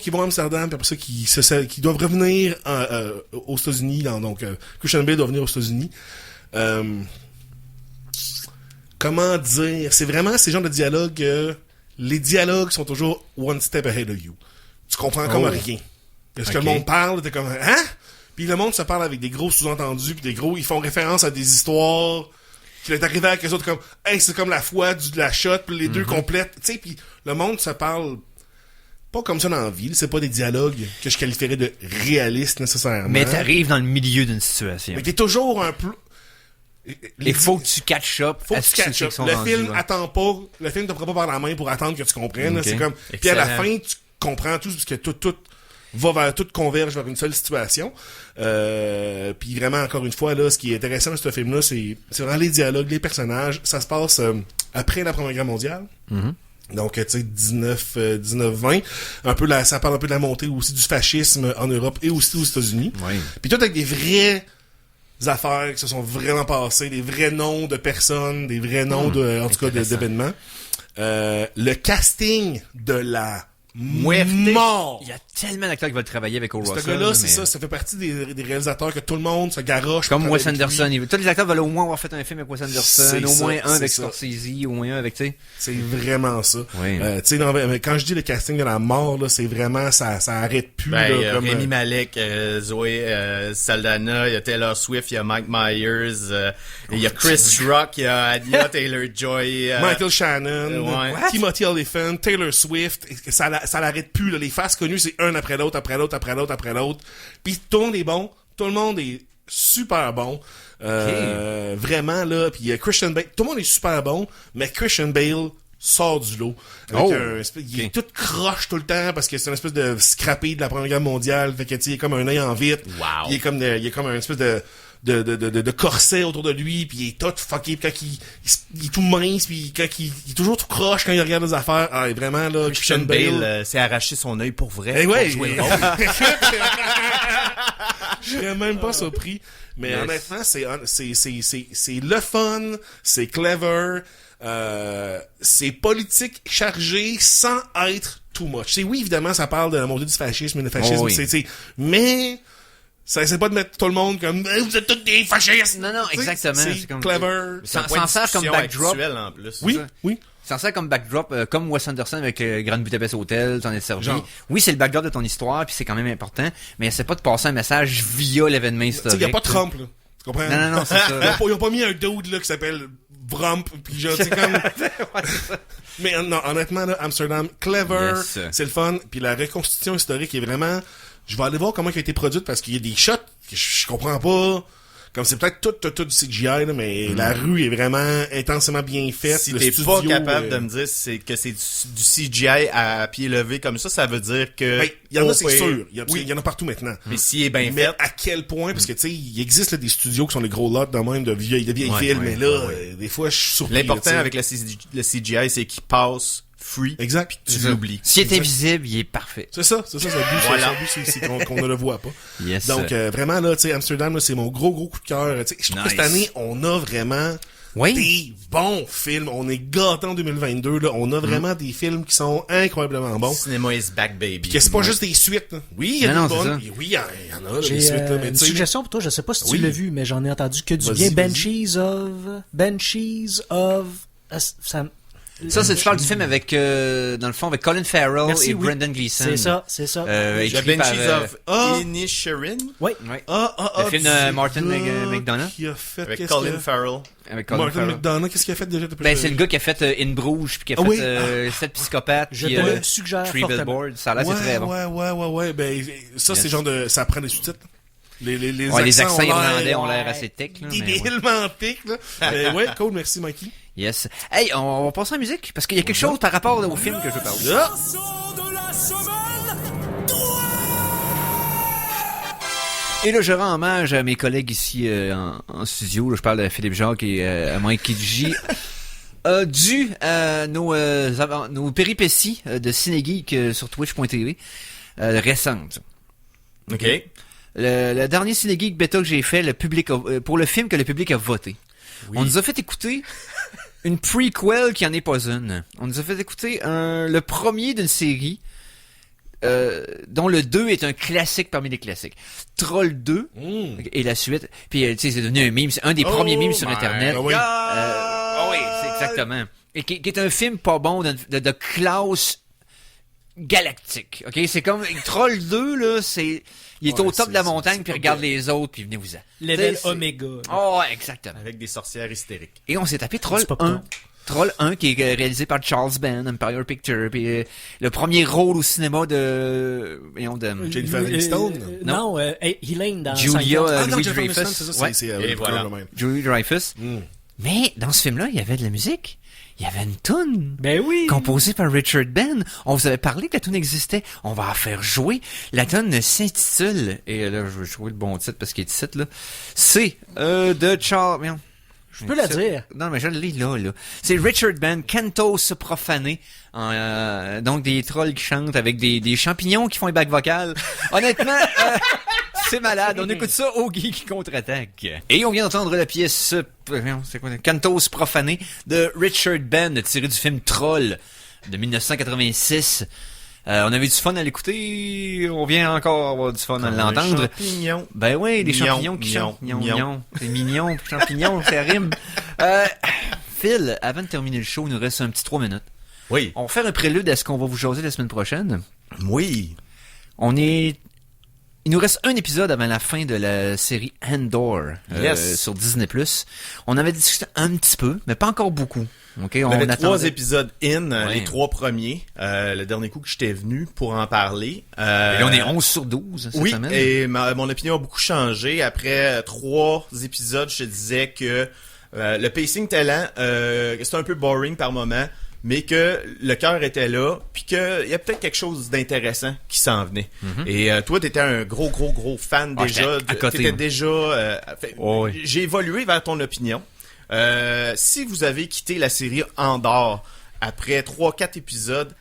qu'ils vont à Amsterdam, puis après ça, qu'ils doivent revenir aux États-Unis. Donc, Christian Bale doit venir aux États-Unis. Comment dire? C'est vraiment ces genres de dialogues. Les dialogues sont toujours one step ahead of you. Tu comprends comme rien. Parce que le monde parle, t'es comme, hein? Puis le monde se parle avec des gros sous-entendus, puis ils font référence à des histoires qui est arrivé avec les autres comme, hey, c'est comme la foi de la shot, puis les deux complètent. Tu sais, puis le monde se parle pas comme ça dans la vie, c'est pas des dialogues que je qualifierais de réalistes nécessairement. Mais t'arrives dans le milieu d'une situation. Mais t'es toujours un peu... Il faut que tu catch up. Faut que tu catch up. Le film attend pas, le film te prend pas par la main pour attendre que tu comprennes. Okay. C'est comme, puis à la fin, tu comprends tout parce que tout converge vers une seule situation. Puis vraiment, encore une fois, là, ce qui est intéressant de ce film-là, c'est vraiment les dialogues, les personnages. Ça se passe après la Première Guerre mondiale. Donc, tu sais, 19-20. Ça parle un peu de la montée aussi du fascisme en Europe et aussi aux États-Unis. Oui. Puis tout avec des vraies affaires qui se sont vraiment passées, des vrais noms de personnes, des vrais noms en tout cas d'événements. Le casting de la mort. Il y a tellement d'acteurs qui veulent travailler avec Russell. Ce gars-là, c'est ça fait partie des réalisateurs que tout le monde se garoche. Comme Wes Anderson. Tous les acteurs veulent au moins avoir fait un film avec Wes Anderson, au moins un avec Scorsese, au moins un avec, tu sais. C'est vraiment ça. Oui. Tu sais, quand je dis le casting de la mort, là, c'est vraiment, ça arrête plus. Ben, là, comme, Rami Malek, Zoé Saldana, il y a Taylor Swift, il y a Mike Myers, il y a Chris Rock, il y a Anya Taylor-Joy, Michael Shannon, Timothy Olyphant, Taylor Swift, ça l'arrête plus, là. Les faces connues, c'est un après l'autre. Puis tout le monde est bon. Tout le monde est super bon. Vraiment, là. Puis Christian Bale, tout le monde est super bon, mais Christian Bale sort du lot. Il est tout croche tout le temps parce que c'est une espèce de scrappé de la Première Guerre mondiale. Fait que, il est comme un œil en vitre. Wow. Il est comme une espèce de corset autour de lui, puis il est tout fucké, puis quand il est tout mince, puis quand il est toujours tout croche quand il regarde les affaires. Ah, vraiment, là, Christian Bale s'est arraché son œil pour vrai. Ouais. Pour jouer le rôle. Je serais même pas surpris. Mais Yes. honnêtement, c'est le fun, c'est clever, c'est politique chargé sans être too much. C'est oui, évidemment, ça parle de la montée du fascisme et du fascisme, Oh, oui. mais ça essaie pas de mettre tout le monde comme vous êtes tous des fascistes. Non, Tu sais, exactement. C'est comme clever. Ça s'en sert comme backdrop. Actuel, en plus. Oui, oui. Ça sert comme backdrop, comme Wes Anderson avec Grand Budapest Hotel, t'en es servi. Genre. Oui, c'est le backdrop de ton histoire, puis c'est quand même important, mais c'est pas de passer un message via l'événement Tu sais, historique. y a pas Trump, là. Tu comprends? Non, c'est ça. Ils ont pas mis un dude, là, qui s'appelle Vrump, pis genre, c'est comme... Mais non, honnêtement, là, Amsterdam, clever, Yes. c'est le fun, puis la reconstitution historique est vraiment... Je vais aller voir comment elle a été produite, parce qu'il y a des shots que je comprends pas... Comme c'est peut-être tout du CGI, là, mais la rue est vraiment intensément bien faite. Si le t'es studio, pas capable de me dire que c'est du CGI à pied levé comme ça veut dire que... Ben, il y en a, au c'est pire- sûr. Il Oui. y en a partout maintenant. Mais s'il est bien Mais fait... à quel point, parce que tu sais, il existe là, des studios qui sont des gros lots de même de vieilles films, mais là, des fois, je suis surpris. L'important là, avec le CGI, c'est qu'il passe free. Exact. Tu l'oublies. S'il est invisible, il est parfait. C'est ça, c'est le but, Voilà. c'est qu'on ne le voit pas. Yes. Donc, vraiment, là, tu sais, Amsterdam, là, c'est mon gros coup de cœur. Tu sais, je trouve que cette Nice. année, on a vraiment Oui. des bons films. On est gâtés en 2022, là. On a vraiment des films qui sont incroyablement bons. Cinéma is back, baby. Puis que c'est pas juste des suites, là. Oui, il y a Non, des non, c'est bonnes. ça. Et oui, il y en a, des J'ai suites, là. Mais une tu sais, suggestion pour toi, je sais pas si tu Oui. l'as vu, mais j'en ai entendu que du Vas-y, bien. vas-y. Banshees of... Ça, c'est tu parles du film avec, dans le fond, avec Colin Farrell Merci, et oui. Brendan Gleeson. C'est ça. The Écrit par, Banshees of Ah. Inisherin Oui. ouais. le film de Martin McDonagh. Qui a fait avec qu'est-ce Colin que- Farrell. Avec Colin Martin Farrell. McDonagh, qu'est-ce qu'il a fait déjà? Ben, c'est le gars qui a fait In Bruges, puis qui a Ah fait oui. 7 psychopathes, Je puis te le suggère Three fortement. Billboards. Ça a l'air, c'est très bon. Ouais. Ben, ça, Yes. c'est genre de, ça prend des sous-titres. Les Ouais, accents les accents ont l'air irlandais ont l'air assez tech, là. mais ouais. débilement piques, là. Mais ouais, cool, merci, Mikey. Yes. Hey, on va passer en musique, parce qu'il y a quelque chose par rapport au film que je veux parler. Ah! De la semaine. Et là, je rends hommage à mes collègues ici en studio. Là, je parle de Philippe Jacques et à Mike Kidji. Dû à nos péripéties de Cinégeek sur Twitch.tv récentes. OK. Le dernier Cinégeek bêta que j'ai fait, pour le film que le public a voté. Oui. On nous a fait écouter une prequel qui en est pas une. On nous a fait écouter le premier d'une série dont le 2 est un classique parmi les classiques. Troll 2 et la suite. Puis tu sais, c'est devenu un meme, c'est un des premiers memes sur Internet. Ah oui. Oui, c'est exactement. Et qui est un film pas bon de classe galactique. OK, c'est comme Troll 2 là, il est au top de la montagne puis regarde les autres puis venez-vous-en. Level C'est- Oméga. Oh, exactement. Avec des sorcières hystériques. Et on s'est tapé Troll Du popcorn. 1. Troll 1 qui est réalisé par Charles Band, Empire Picture, puis le premier rôle au cinéma de Jennifer Aniston? Non, Elaine dans Julia Seinfeld. Ah non, Louis Jennifer Aniston, Dreyfus. c'est ça, Ouais. c'est Et le voilà. cœur, le même. Julie Dreyfus. Mais dans ce film-là, il y avait de la musique. Il y avait une toune. Ben oui. Composée par Richard Ben. On vous avait parlé que la toune existait. On va la faire jouer. La toune s'intitule, et là, je vais jouer le bon titre parce qu'il est ici, là. C'est de Charles... Merde. Je peux la dire. Non, mais je l'ai là. C'est Richard Ben, Cantos profané. Donc des trolls qui chantent avec des champignons qui font les bacs vocales. Honnêtement, c'est malade. On écoute ça au Geek contre-attaque. Et on vient d'entendre la pièce, c'est quoi, Cantos profané de Richard Ben, tiré du film Troll de 1986. On avait du fun à l'écouter. On vient encore avoir du fun à l'entendre. Champignons. Ben oui, des Mignon, champignons qui chantent. mignon, Mignon. C'est mignon, champignons, ça rime. Phil, avant de terminer le show, il nous reste un petit 3 minutes. Oui. On va faire un prélude à ce qu'on va vous jaser la semaine prochaine. Oui. Il nous reste un épisode avant la fin de la série Andor Yes. sur Disney+. On avait discuté un petit peu, mais pas encore beaucoup. Okay, On avait attendait. 3 épisodes Ouais. les 3 premiers. Le dernier coup que j'étais venu pour en parler. Et là, on est 11 sur 12 cette Oui, semaine. et mon opinion a beaucoup changé. Après 3 épisodes, je te disais que le pacing était lent, c'était un peu boring par moment, mais que le cœur était là, puis qu'il y a peut-être quelque chose d'intéressant qui s'en venait. Et toi, t'étais un gros fan Ah, déjà. j'étais à côté, T'étais moi. déjà... Oh, oui. J'ai évolué vers ton opinion. Si vous avez quitté la série Andor après 3-4 épisodes,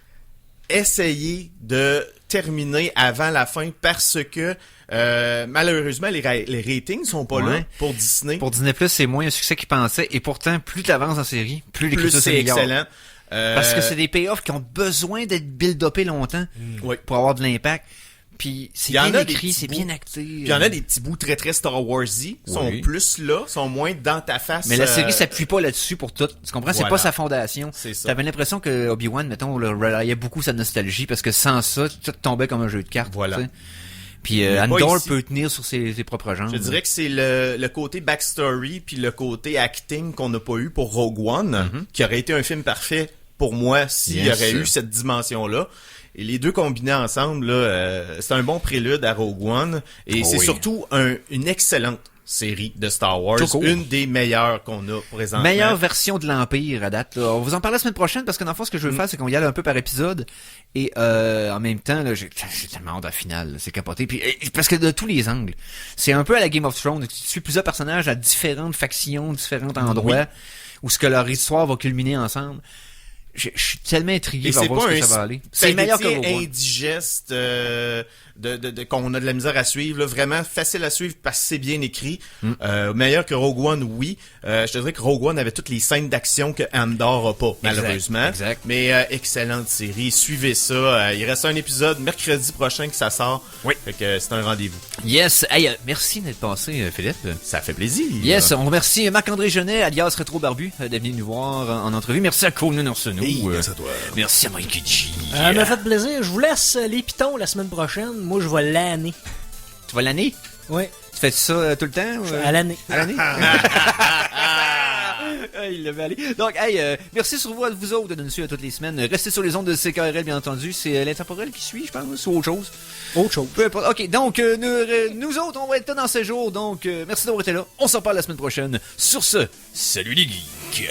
essayez de terminer avant la fin parce que malheureusement les ratings sont pas là pour Disney. Pour Disney+, c'est moins un succès qu'ils pensaient, et pourtant, plus t'avances en série, plus l'écriture c'est s'améliore. excellent. Parce que c'est des payoffs qui ont besoin d'être build-upés longtemps pour avoir de l'impact. Puis c'est Il y en bien a des écrit, petits c'est bouts. bien acté. Puis il y en a des petits bouts très très Star Wars-y, sont plus là, sont moins dans ta face. Mais la série s'appuie pas là-dessus pour tout. Tu comprends? C'est Voilà. pas sa fondation. C'est ça. T'avais l'impression que Obi-Wan, mettons, reliait beaucoup sa nostalgie, parce que sans ça, tout tombait comme un jeu de cartes. Voilà. Tu sais. Puis pas Andor ici. peut tenir sur ses propres jambes. Je dirais que c'est le côté backstory puis le côté acting qu'on n'a pas eu pour Rogue One, qui aurait été un film parfait pour moi s'il y aurait eu cette dimension-là. Et les deux combinés ensemble, là, c'est un bon prélude à Rogue One. Et c'est surtout une excellente série de Star Wars. Une des meilleures qu'on a présentement. Meilleure version de l'Empire à date. Là. On vous en parle la semaine prochaine, parce que dans le fond, ce que je veux faire, c'est qu'on y aille un peu par épisode. Et en même temps, là, j'ai tellement hâte à la finale. Là, c'est capoté. Puis, parce que de tous les angles, c'est un peu à la Game of Thrones. Tu suis plusieurs personnages à différentes factions, différents endroits, où ce que leur histoire va culminer ensemble. Je suis tellement intrigué de voir ce que ça va aller. C'est meilleur que Rogue One. Indigeste qu'on a de la misère à suivre, là, vraiment facile à suivre parce que c'est bien écrit. Meilleur que Rogue One, oui. Je te dirais que Rogue One avait toutes les scènes d'action que Andor a pas, malheureusement. Exact. Mais excellente série, suivez ça. Il reste un épisode mercredi prochain que ça sort. Oui. Fait que c'est un rendez-vous. Yes. Hey, merci d'être passé, Philippe. Ça fait plaisir. Yes, on remercie Marc-André Genet, alias Rétro Barbu, d'être venu nous voir en entrevue. Merci à Conan Arsenault. Merci à toi. Merci à Mikey G. Ça m'a fait plaisir. Je vous laisse les pitons la semaine prochaine. Moi, je vais l'année. Tu vas l'année? Oui. Tu fais ça tout le temps? À l'année. À l'année? Il l'avait allé. Donc, hey, merci sur vous, à vous autres de nous suivre toutes les semaines. Restez sur les ondes de CKRL, bien entendu. C'est l'intemporel qui suit, je pense, ou autre chose. Autre chose. Peu importe. Ok, donc, nous autres, on va être là dans ces jours. Donc, merci d'avoir été là. On s'en parle la semaine prochaine. Sur ce, salut les geeks.